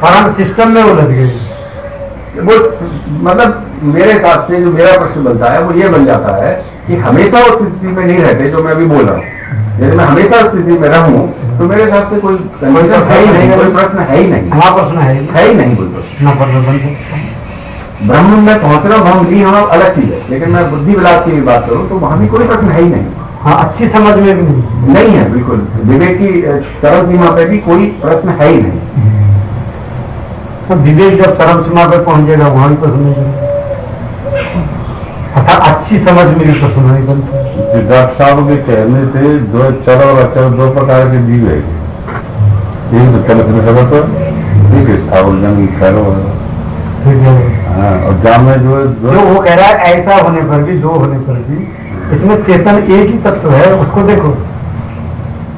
परम सिस्टम में वो लग गई। वो मतलब मेरे हिसाब से जो मेरा प्रश्न बनता है वो ये बन जाता है कि हमेशा उस स्थिति में नहीं रहते जो मैं अभी बोल रहा हूँ। यदि मैं हमेशा उस स्थिति में रहूं तो मेरे हिसाब से कोई कंफ्यूजन है ही नहीं, कोई प्रश्न है ही नहीं। हमारा प्रश्न है ही नहीं कोई प्रश्न। न प्रश्न बन सकता। ब्रह्म में पहुंच रहा हूँ, ब्रह्म भी हाँ अलग चीज है, लेकिन मैं बुद्धि विलास की भी बात करूँ तो वहां भी कोई प्रश्न है ही नहीं। हाँ अच्छी समझ में भी नहीं है, बिल्कुल विवेक की चरम सीमा पे भी कोई प्रश्न है ही नहीं। तो विवेक जब चरम सीमा पे पहुंचेगा वहां भी प्रश्न नहीं, अच्छी समझ में तो सुनाई बनती। सिद्धार्थ साहब के कहने से दो चर और अचर दो प्रकार के जीव है। एक तो चल में खबर तो ठीक है, सावजन खैरो हाँ, और जाम में जो वो कह रहा है ऐसा होने पर भी, जो होने पर भी इसमें चेतन एक ही तत्व है। उसको देखो,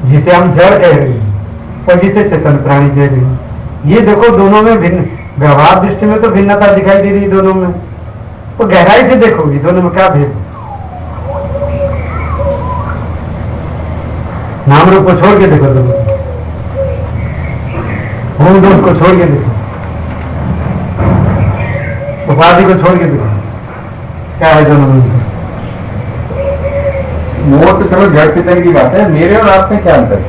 जिसे हम जड़ कह रहे हैं और जिसे चेतन प्राणी कह रहे हैं, ये देखो दोनों में भिन्न, व्यवहार दृष्टि में तो भिन्नता दिखाई दे रही है दोनों में, तो गहराई से देखोगी दोनों में क्या भेद। नाम रूप को छोड़ के देखो, दोनों मूल दोष को छोड़ के देखो, उपाधि को छोड़ के देखो, क्या है दोनों में। वो तो चलो जड़ चेतन की बात है, मेरे और आप में क्या अंतर है?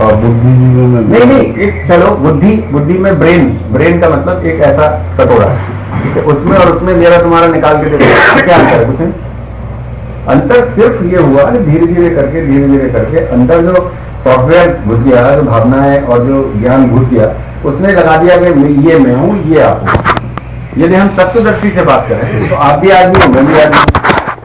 और बुद्धि में नहीं, एक चलो बुद्धि में ब्रेन का मतलब एक ऐसा कटोरा है, ठीक है, उसमें और उसमें मेरा तुम्हारा निकाल के देखो, क्या अंतर है? कुछ नहीं। अंतर सिर्फ ये हुआ कि धीरे धीरे करके अंदर जो सॉफ्टवेयर घुस गया, जो भावनाएं और जो ज्ञान घुस गया, उसने लगा दिया कि ये मैं हूँ, ये आप हूँ। यदि हम तत्वदर्शी से बात करें तो आप भी आदमी हो, मैं भी आदमी,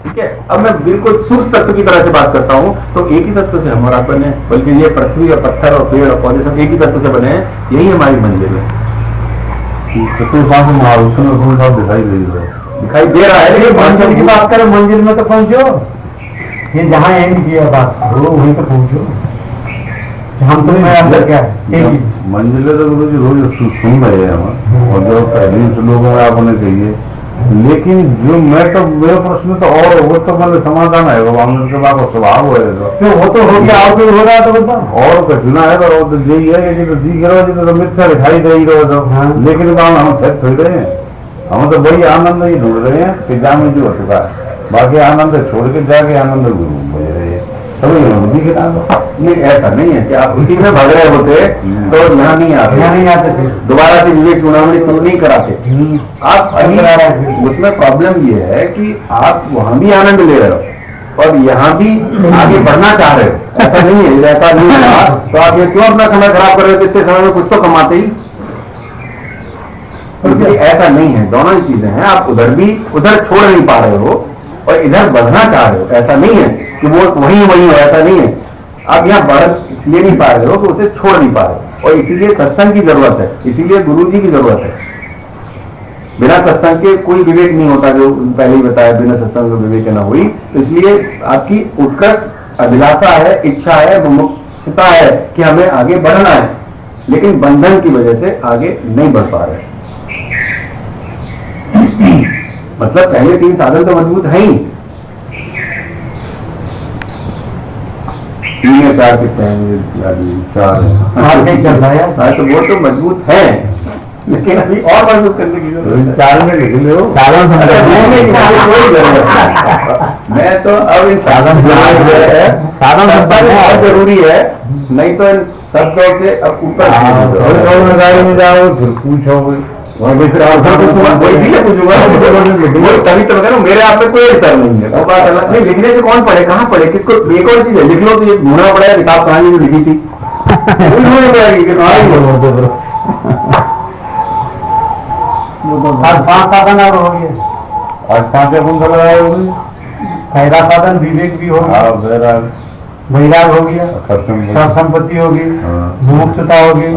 ठीक है। अब मैं बिल्कुल सूक्ष्म तत्व की तरह से बात करता हूँ तो एक ही तत्व से हम और आप बने, बल्कि ये पृथ्वी और पत्थर और पेड़ और पौधे सब एक ही तत्व से बने हैं। यही हमारी मंजिल है। तो दिखाई दे रही है। दिखाई दे रहा है। ये मंजिल की बात करें, मंजिल में तो पहुंचो, ये जहाँ एंड किया बात वो वहीं तो पहुंचो। हम तो मैं अंदर क्या है मंजिले तो गुरु जी रोज सुन रहे हैं हम, और जो पहले से लोगों में आपने कहिए, लेकिन जो मैं तो मेरा प्रश्न तो और वो तो मतलब समाधान है, वो हम के बाद स्वभाव है क्यों वो तो हो गया और कोई हो रहा है तो बताओ। और कठिना है तो वो तो यही है कि तो दिख रहा है तो मिथ्या दिखाई दे ही रहा तो, लेकिन काम हम सेट हो रहे हैं, हम तो वही आनंद ही ढूंढ रहे हैं पिता में जो हो चुका है, बाकी आनंद छोड़ के जाके आनंद गुरु बज रहे हैं समझ के नाम। नहीं ऐसा नहीं है कि आप उसी में भाग रहे होते तो यहाँ नहीं आते, यहाँ नहीं आते थे, दोबारा से विवेक चुनावी शुरू नहीं कराते आप। उसमें प्रॉब्लम ये है कि आप वहां भी आनंद ले रहे हो और यहाँ भी आगे बढ़ना चाह रहे हो। ऐसा नहीं है, ऐसा नहीं है तो आप ये क्यों अपना समय खराब कर रहे हो, इतने समय में कुछ तो कमाते ही। ऐसा नहीं है, दोनों ही चीजें हैं। आप उधर भी उधर छोड़ नहीं पा रहे हो और इधर बढ़ना चाह रहे हो। ऐसा नहीं है कि वो वही हो, ऐसा नहीं है। आप यहाँ बढ़ इसलिए नहीं पा रहे हो तो उसे छोड़ नहीं पा रहे, और इसीलिए सत्संग की जरूरत है, इसीलिए गुरु जी की जरूरत है। बिना सत्संग के कोई विवेक नहीं होता, जो पहले ही बताया, बिना सत्संग के विवेक न हुई। तो इसलिए आपकी उत्कर्ष अभिलाषा है, इच्छा है, मुमुक्षुता है कि हमें आगे बढ़ना है, लेकिन बंधन की वजह से आगे नहीं बढ़ पा रहे। मतलब पहले 3 साधन तो मजबूत है ही, 3 या 4 कितने हैं, 4 चल रहा है तो वो तो मजबूत है, लेकिन अभी और मजबूत करने की जरूरत। 4 में लिख लो, मैं तो अब इन साधन बहुत जरूरी है, नहीं तो इन सब दौर से अब ऊपर गाड़ी में जाओ फिर पूछो तभी तो कहूँ मेरे आप में कोई असर नहीं है। वो बात अलग नहीं, लिखने से कौन पढ़े, कहाँ पढ़े, किसको, एक और चीज है, लिख लो तो ये ढूंढना पड़ेगा किताब कहानी जो लिखी थी ढूंढनी पड़ेगी कि कहानी बोलो। आज 5 साधन और हो गए, आज 5 अपन लगाए होगी, पहला साधन विवेक भी हो गया, वैराग हो गया, संपत्ति हो गई, मुमुक्षुता हो गई,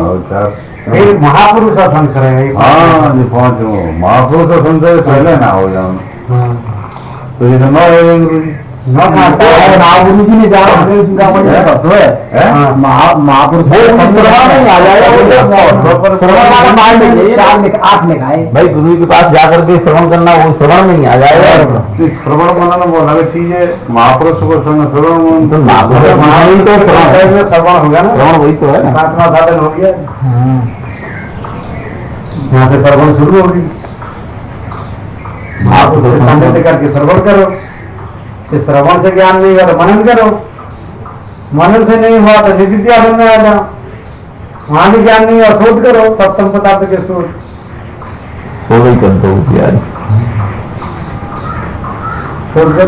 फिर महापुरुष संस्कार है। हाँ जी 5 महापुरुष संस्कार पहले ना हो जाओ तो ये 9 हो गुरु जी, गुरु जी ने जाना महापुरुष 8 लिखाए भाई गुरु जी के पास जाकर के श्रवण करना, वो श्रवण में नहीं आ जाएगा। श्रवण बनाना बहुत अलग चीज है, महापुरुष को श्रवण तो श्रवण होगा ना, श्रवण वही तो है ना, 7वां साधन हो गया। यहाँ से श्रवण शुरू होगी, महापुरुष सामने करके श्रवण करो, श्रवण से ज्ञान नहीं हुआ तो मनन करो, मनन से नहीं हुआ तो नित्यासन में आ जाओ, वहां भी ज्ञान नहीं हुआ शोध करो, सप्तम पदार्थ के शोध ही करते हो यार, शोध कर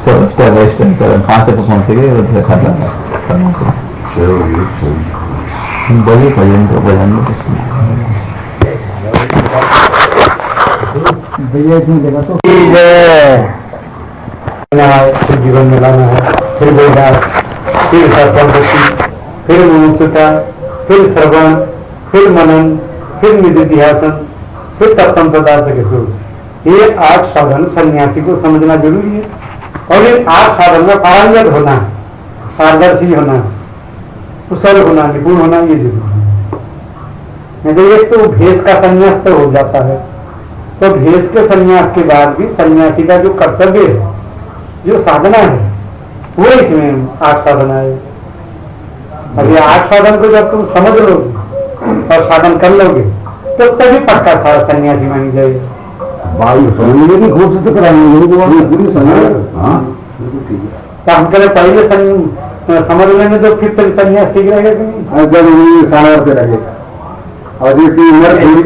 कहाँ से पहुंचेंगे खाता बड़ी भजन को भजन भैया इसमें देखा तो फिर जीवन में लाना है, फिर वैराग, फिर संपत्ति, फिर मुमुक्षुता, फिर श्रवण, फिर मनन, फिर निधिध्यासन, फिर सप्तम पदार्थ के शोध। ये 8 साधन सन्यासी को समझना जरूरी है, और इन 8 साधन में पारंगत होना है, पारदर्शी होना है, कुशल होना, निपुण होना, ये जरूरी है। नहीं तो एक तो भेष का संन्यास तो हो जाता है, तो भेष के संन्यास के बाद भी सन्यासी का जो कर्तव्य है, जो साधना है, वो इसमें 8 साधना है। अब ये 8 साधन को जब तुम समझ लोगे और साधन कर लोगे तो तभी पक्का सन्यासी मानी जाएगी। वायु समझने की कोशिश तो कराएंगे पूरी समझ। हाँ तो हम करें पहले समझ लेंगे तो फिर तभी सन्यास ठीक रहेगा कि नहीं? सारा पे लगेगा और इसकी उम्र पूरी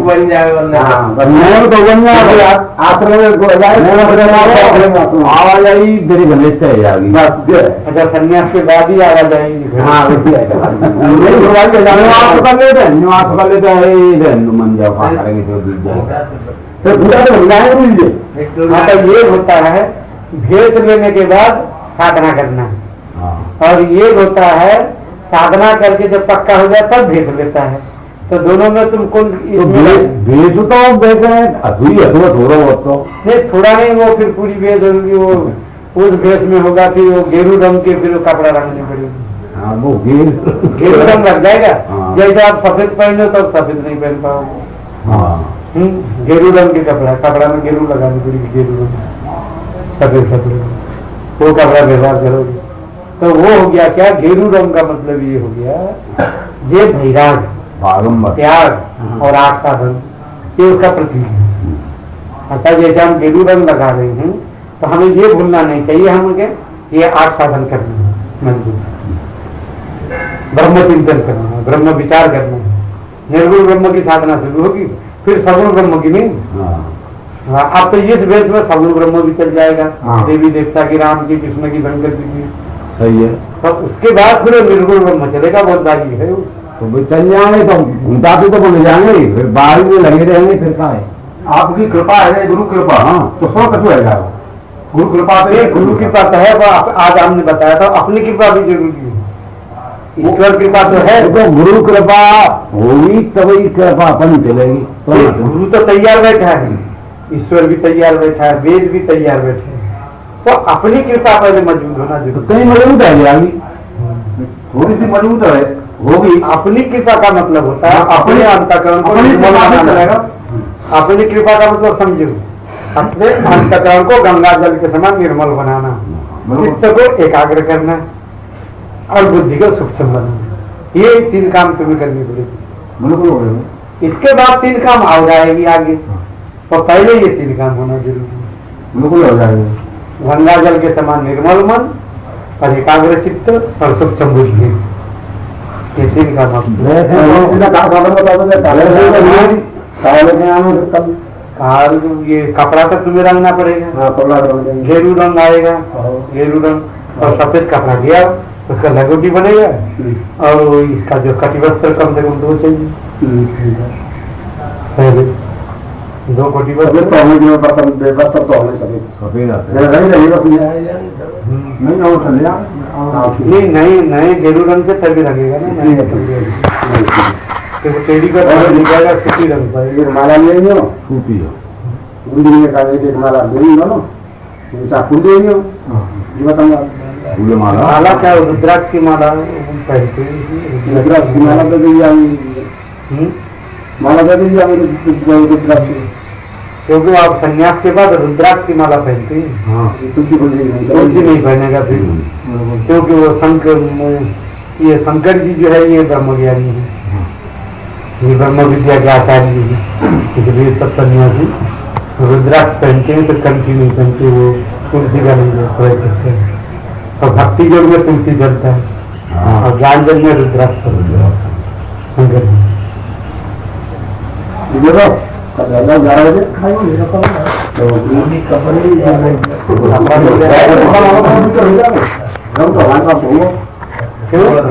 बन जाएगा, आश्रम आवाज आई मेरी गणेश से अच्छा सन्यास के बाद ही आवाज आएगी। हाँ निवास कर लेते हैं मन जाओ खा करेंगे जो गिर जाएगा तो पूरा तो बन हाँ तो ये होता है भेष लेने के बाद साधना करना है, और ये होता है साधना करके जब पक्का हो जाए तब भेद लेता है। तो दोनों में तुम कौन भेज तो भेज रहे हैं, अधूरी अधूरा थोड़ा बहुत तो नहीं, थोड़ा नहीं, वो फिर पूरी भेद होगी, वो उस भेद में होगा कि वो गेरू रंग के फिर वो कपड़ा रंगनी पड़ेगी। हाँ वो गेरू रंग लग जाएगा। हाँ। जैसे आप सफेद पहने तो सफेद नहीं पहन पाओगे। हाँ गेरू रंग के कपड़ा में गेरू लगानी पड़ेगी, गेरू रंग सफेद सफेद वो कपड़ा व्यवहार करोगे। तो वो हो गया क्या, गेरू रंग का मतलब ये हो गया ये वैराग, बारंबार त्याग और आठ साधन, ये उसका प्रतीक है। अतः जैसे हम गेरू रंग लगा रहे हैं तो हमें ये भूलना नहीं चाहिए हमें ये आठ साधन करना है, मंदिर ब्रह्म चिंतन करना है, ब्रह्म विचार करना है। निर्गुण ब्रह्म की साधना शुरू होगी, फिर सगुण ब्रह्म की नहीं। अब तो इस वेश में सगुण ब्रह्म भी चल जाएगा, देवी देवता की, राम की, कृष्ण की, शंकर जी की, सही है। तो उसके बाद फिर निर्गुण ब्रह्म चलेगा, बहुत सारी है। तो भाई चल जाएंगे तो घूमता तो बोले जाएंगे, फिर बाहर में लगे रहेंगे, फिर कहाँ है? आपकी कृपा है, गुरु कृपा। हाँ तो सो कटू है गुरु कृपा ये गुरु कृपा तो है, वो आज हमने बताया था, अपनी कृपा भी जरूरी है। ईश्वर कृपा तो है, तो गुरु कृपा होगी तभी कृपा अपन चलेगी। तो गुरु तो तैयार बैठा है, ईश्वर भी तैयार बैठा है, वेद भी तैयार बैठे हैं, तो अपनी कृपा पहले मजबूत होना जरूरी। कहीं मजबूत है जाएगी, थोड़ी सी मजबूत है होगी। अपनी कृपा का मतलब होता है अपने अंतःकरण को अपनी निर्मल कृपा से बनाना। चलेगा। अपनी कृपा का मतलब समझो, अपने अंतःकरण को गंगा जल के समान निर्मल बनाना, चित्त को एकाग्र करना और बुद्धि को सूक्ष्म बनाना। ये तीन काम तुम्हें करनी पड़ेगी। बिल्कुल हो गए। इसके बाद तीन काम आ जाएगी आगे, तो पहले ये तीन काम होना जरूरी है। बिल्कुल हो जाएगा। गंगा जल के समान निर्मल मन और एकाग्र चित्त और सूक्ष्म बुद्धि, ये तीन काम काल। ये कपड़ा तो तुम्हें रंगना पड़ेगा, गेरू रंग आएगा, गेरू रंग और सफेद कपड़ा लिया, उसका लंगोटी बनेगा और इसका जो कटिवस्त्र कम से कम 2 चाहिए, पहले 2 कटिवस्त्र। नहीं नहीं, नए गेरू रंग से तभी लगेगा ना, नए टेडी का रंग जाएगा, सूती रंग पर माला ले लो, सूती हो माला ले लो ना, फूल दे फूल माला। माला क्या, रुद्राक्ष की माला पहनते हैं, रुद्राक्ष की माला दे दीजिए, माला दे दीजिए रुद्राक्ष, क्योंकि आप संन्यास के बाद रुद्राक्ष की माला पहनते हैं। हाँ तुलसी नहीं पहनेगा फिर, क्योंकि वो ये शंकर जी जो है ये ब्रह्मज्ञानी है, ये ब्रह्म विद्या के आचार्य है, इसलिए सब सन्यासी रुद्राक्ष पहनते हैं, तो कंठी नहीं पहनते, वो तुलसी का नहीं प्रयोग करते हैं। तो भक्ति योग में तुलसी जलता है और ज्ञान जल में रुद्राक्ष शंकर जी।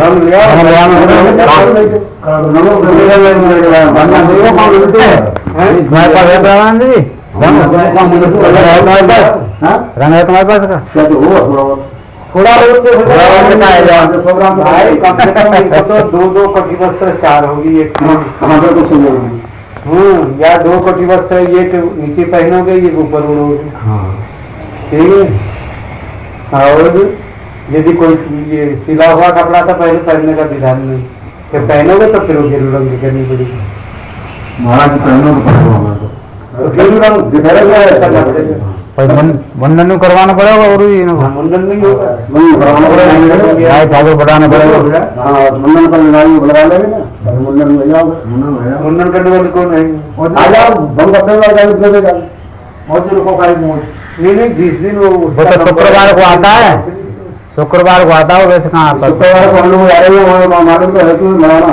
रंग लिया रंग है तुम्हारे पास का, थोड़ा भाई कम से कम इनको तो 2 कटिवस्त्र 4 होगी, एक या 2 कटिवस्त्र एक नीचे पहनोगे, ये ऊपर उड़ोगे, ठीक है। और यदि कोई ये सिला हुआ कपड़ा था पहले पहनने का विधान नहीं, फिर पहनोगे तो फिर वो गेरू रंग की करनी पड़ेगी। महाराज पहनो तो गेरू रंग बंधन करवाना पड़ेगा और मुंडन नहीं होगा, ठाकुर बढ़ाना पड़ेगा। मुंडन पर बुला लेंगे ना, मुंडन में जाओगे, मुंडन करने वाले कौन है? आ जाओ बम करने वाला और जो का नहीं, जिस दिन वो शुक्रवार को आता है, शुक्रवार को आता हो, वैसे कहाँ आता? शुक्रवार को हम लोग जा रहे हैं, मालूम तो है कि मराना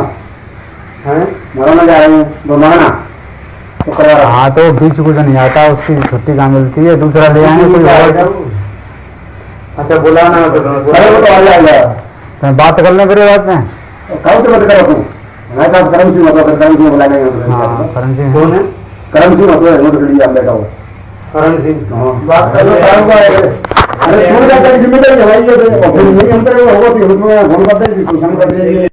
जा रहे हैं, वो मराना शुक्रवार। हाँ तो बीच कुछ नहीं आता, उसकी छुट्टी कहाँ मिलती है, दूसरा ले आएंगे कोई और। अच्छा बुलाना है तो आ जाएगा, बात करने फिर बात में कौन से बात करो, मैं कहा करम सिंह मतलब करम सिंह बुला लेंगे। करम सिंह कौन है? करम सिंह मतलब नोट कर लिया, बैठा हो करण सिंह बात कर लो। अरे छोड़ जाता है जिम्मेदारी हमारी है, और फिर नहीं अंतर होगा तो उसमें फोन करते हैं, कुछ हम करते हैं।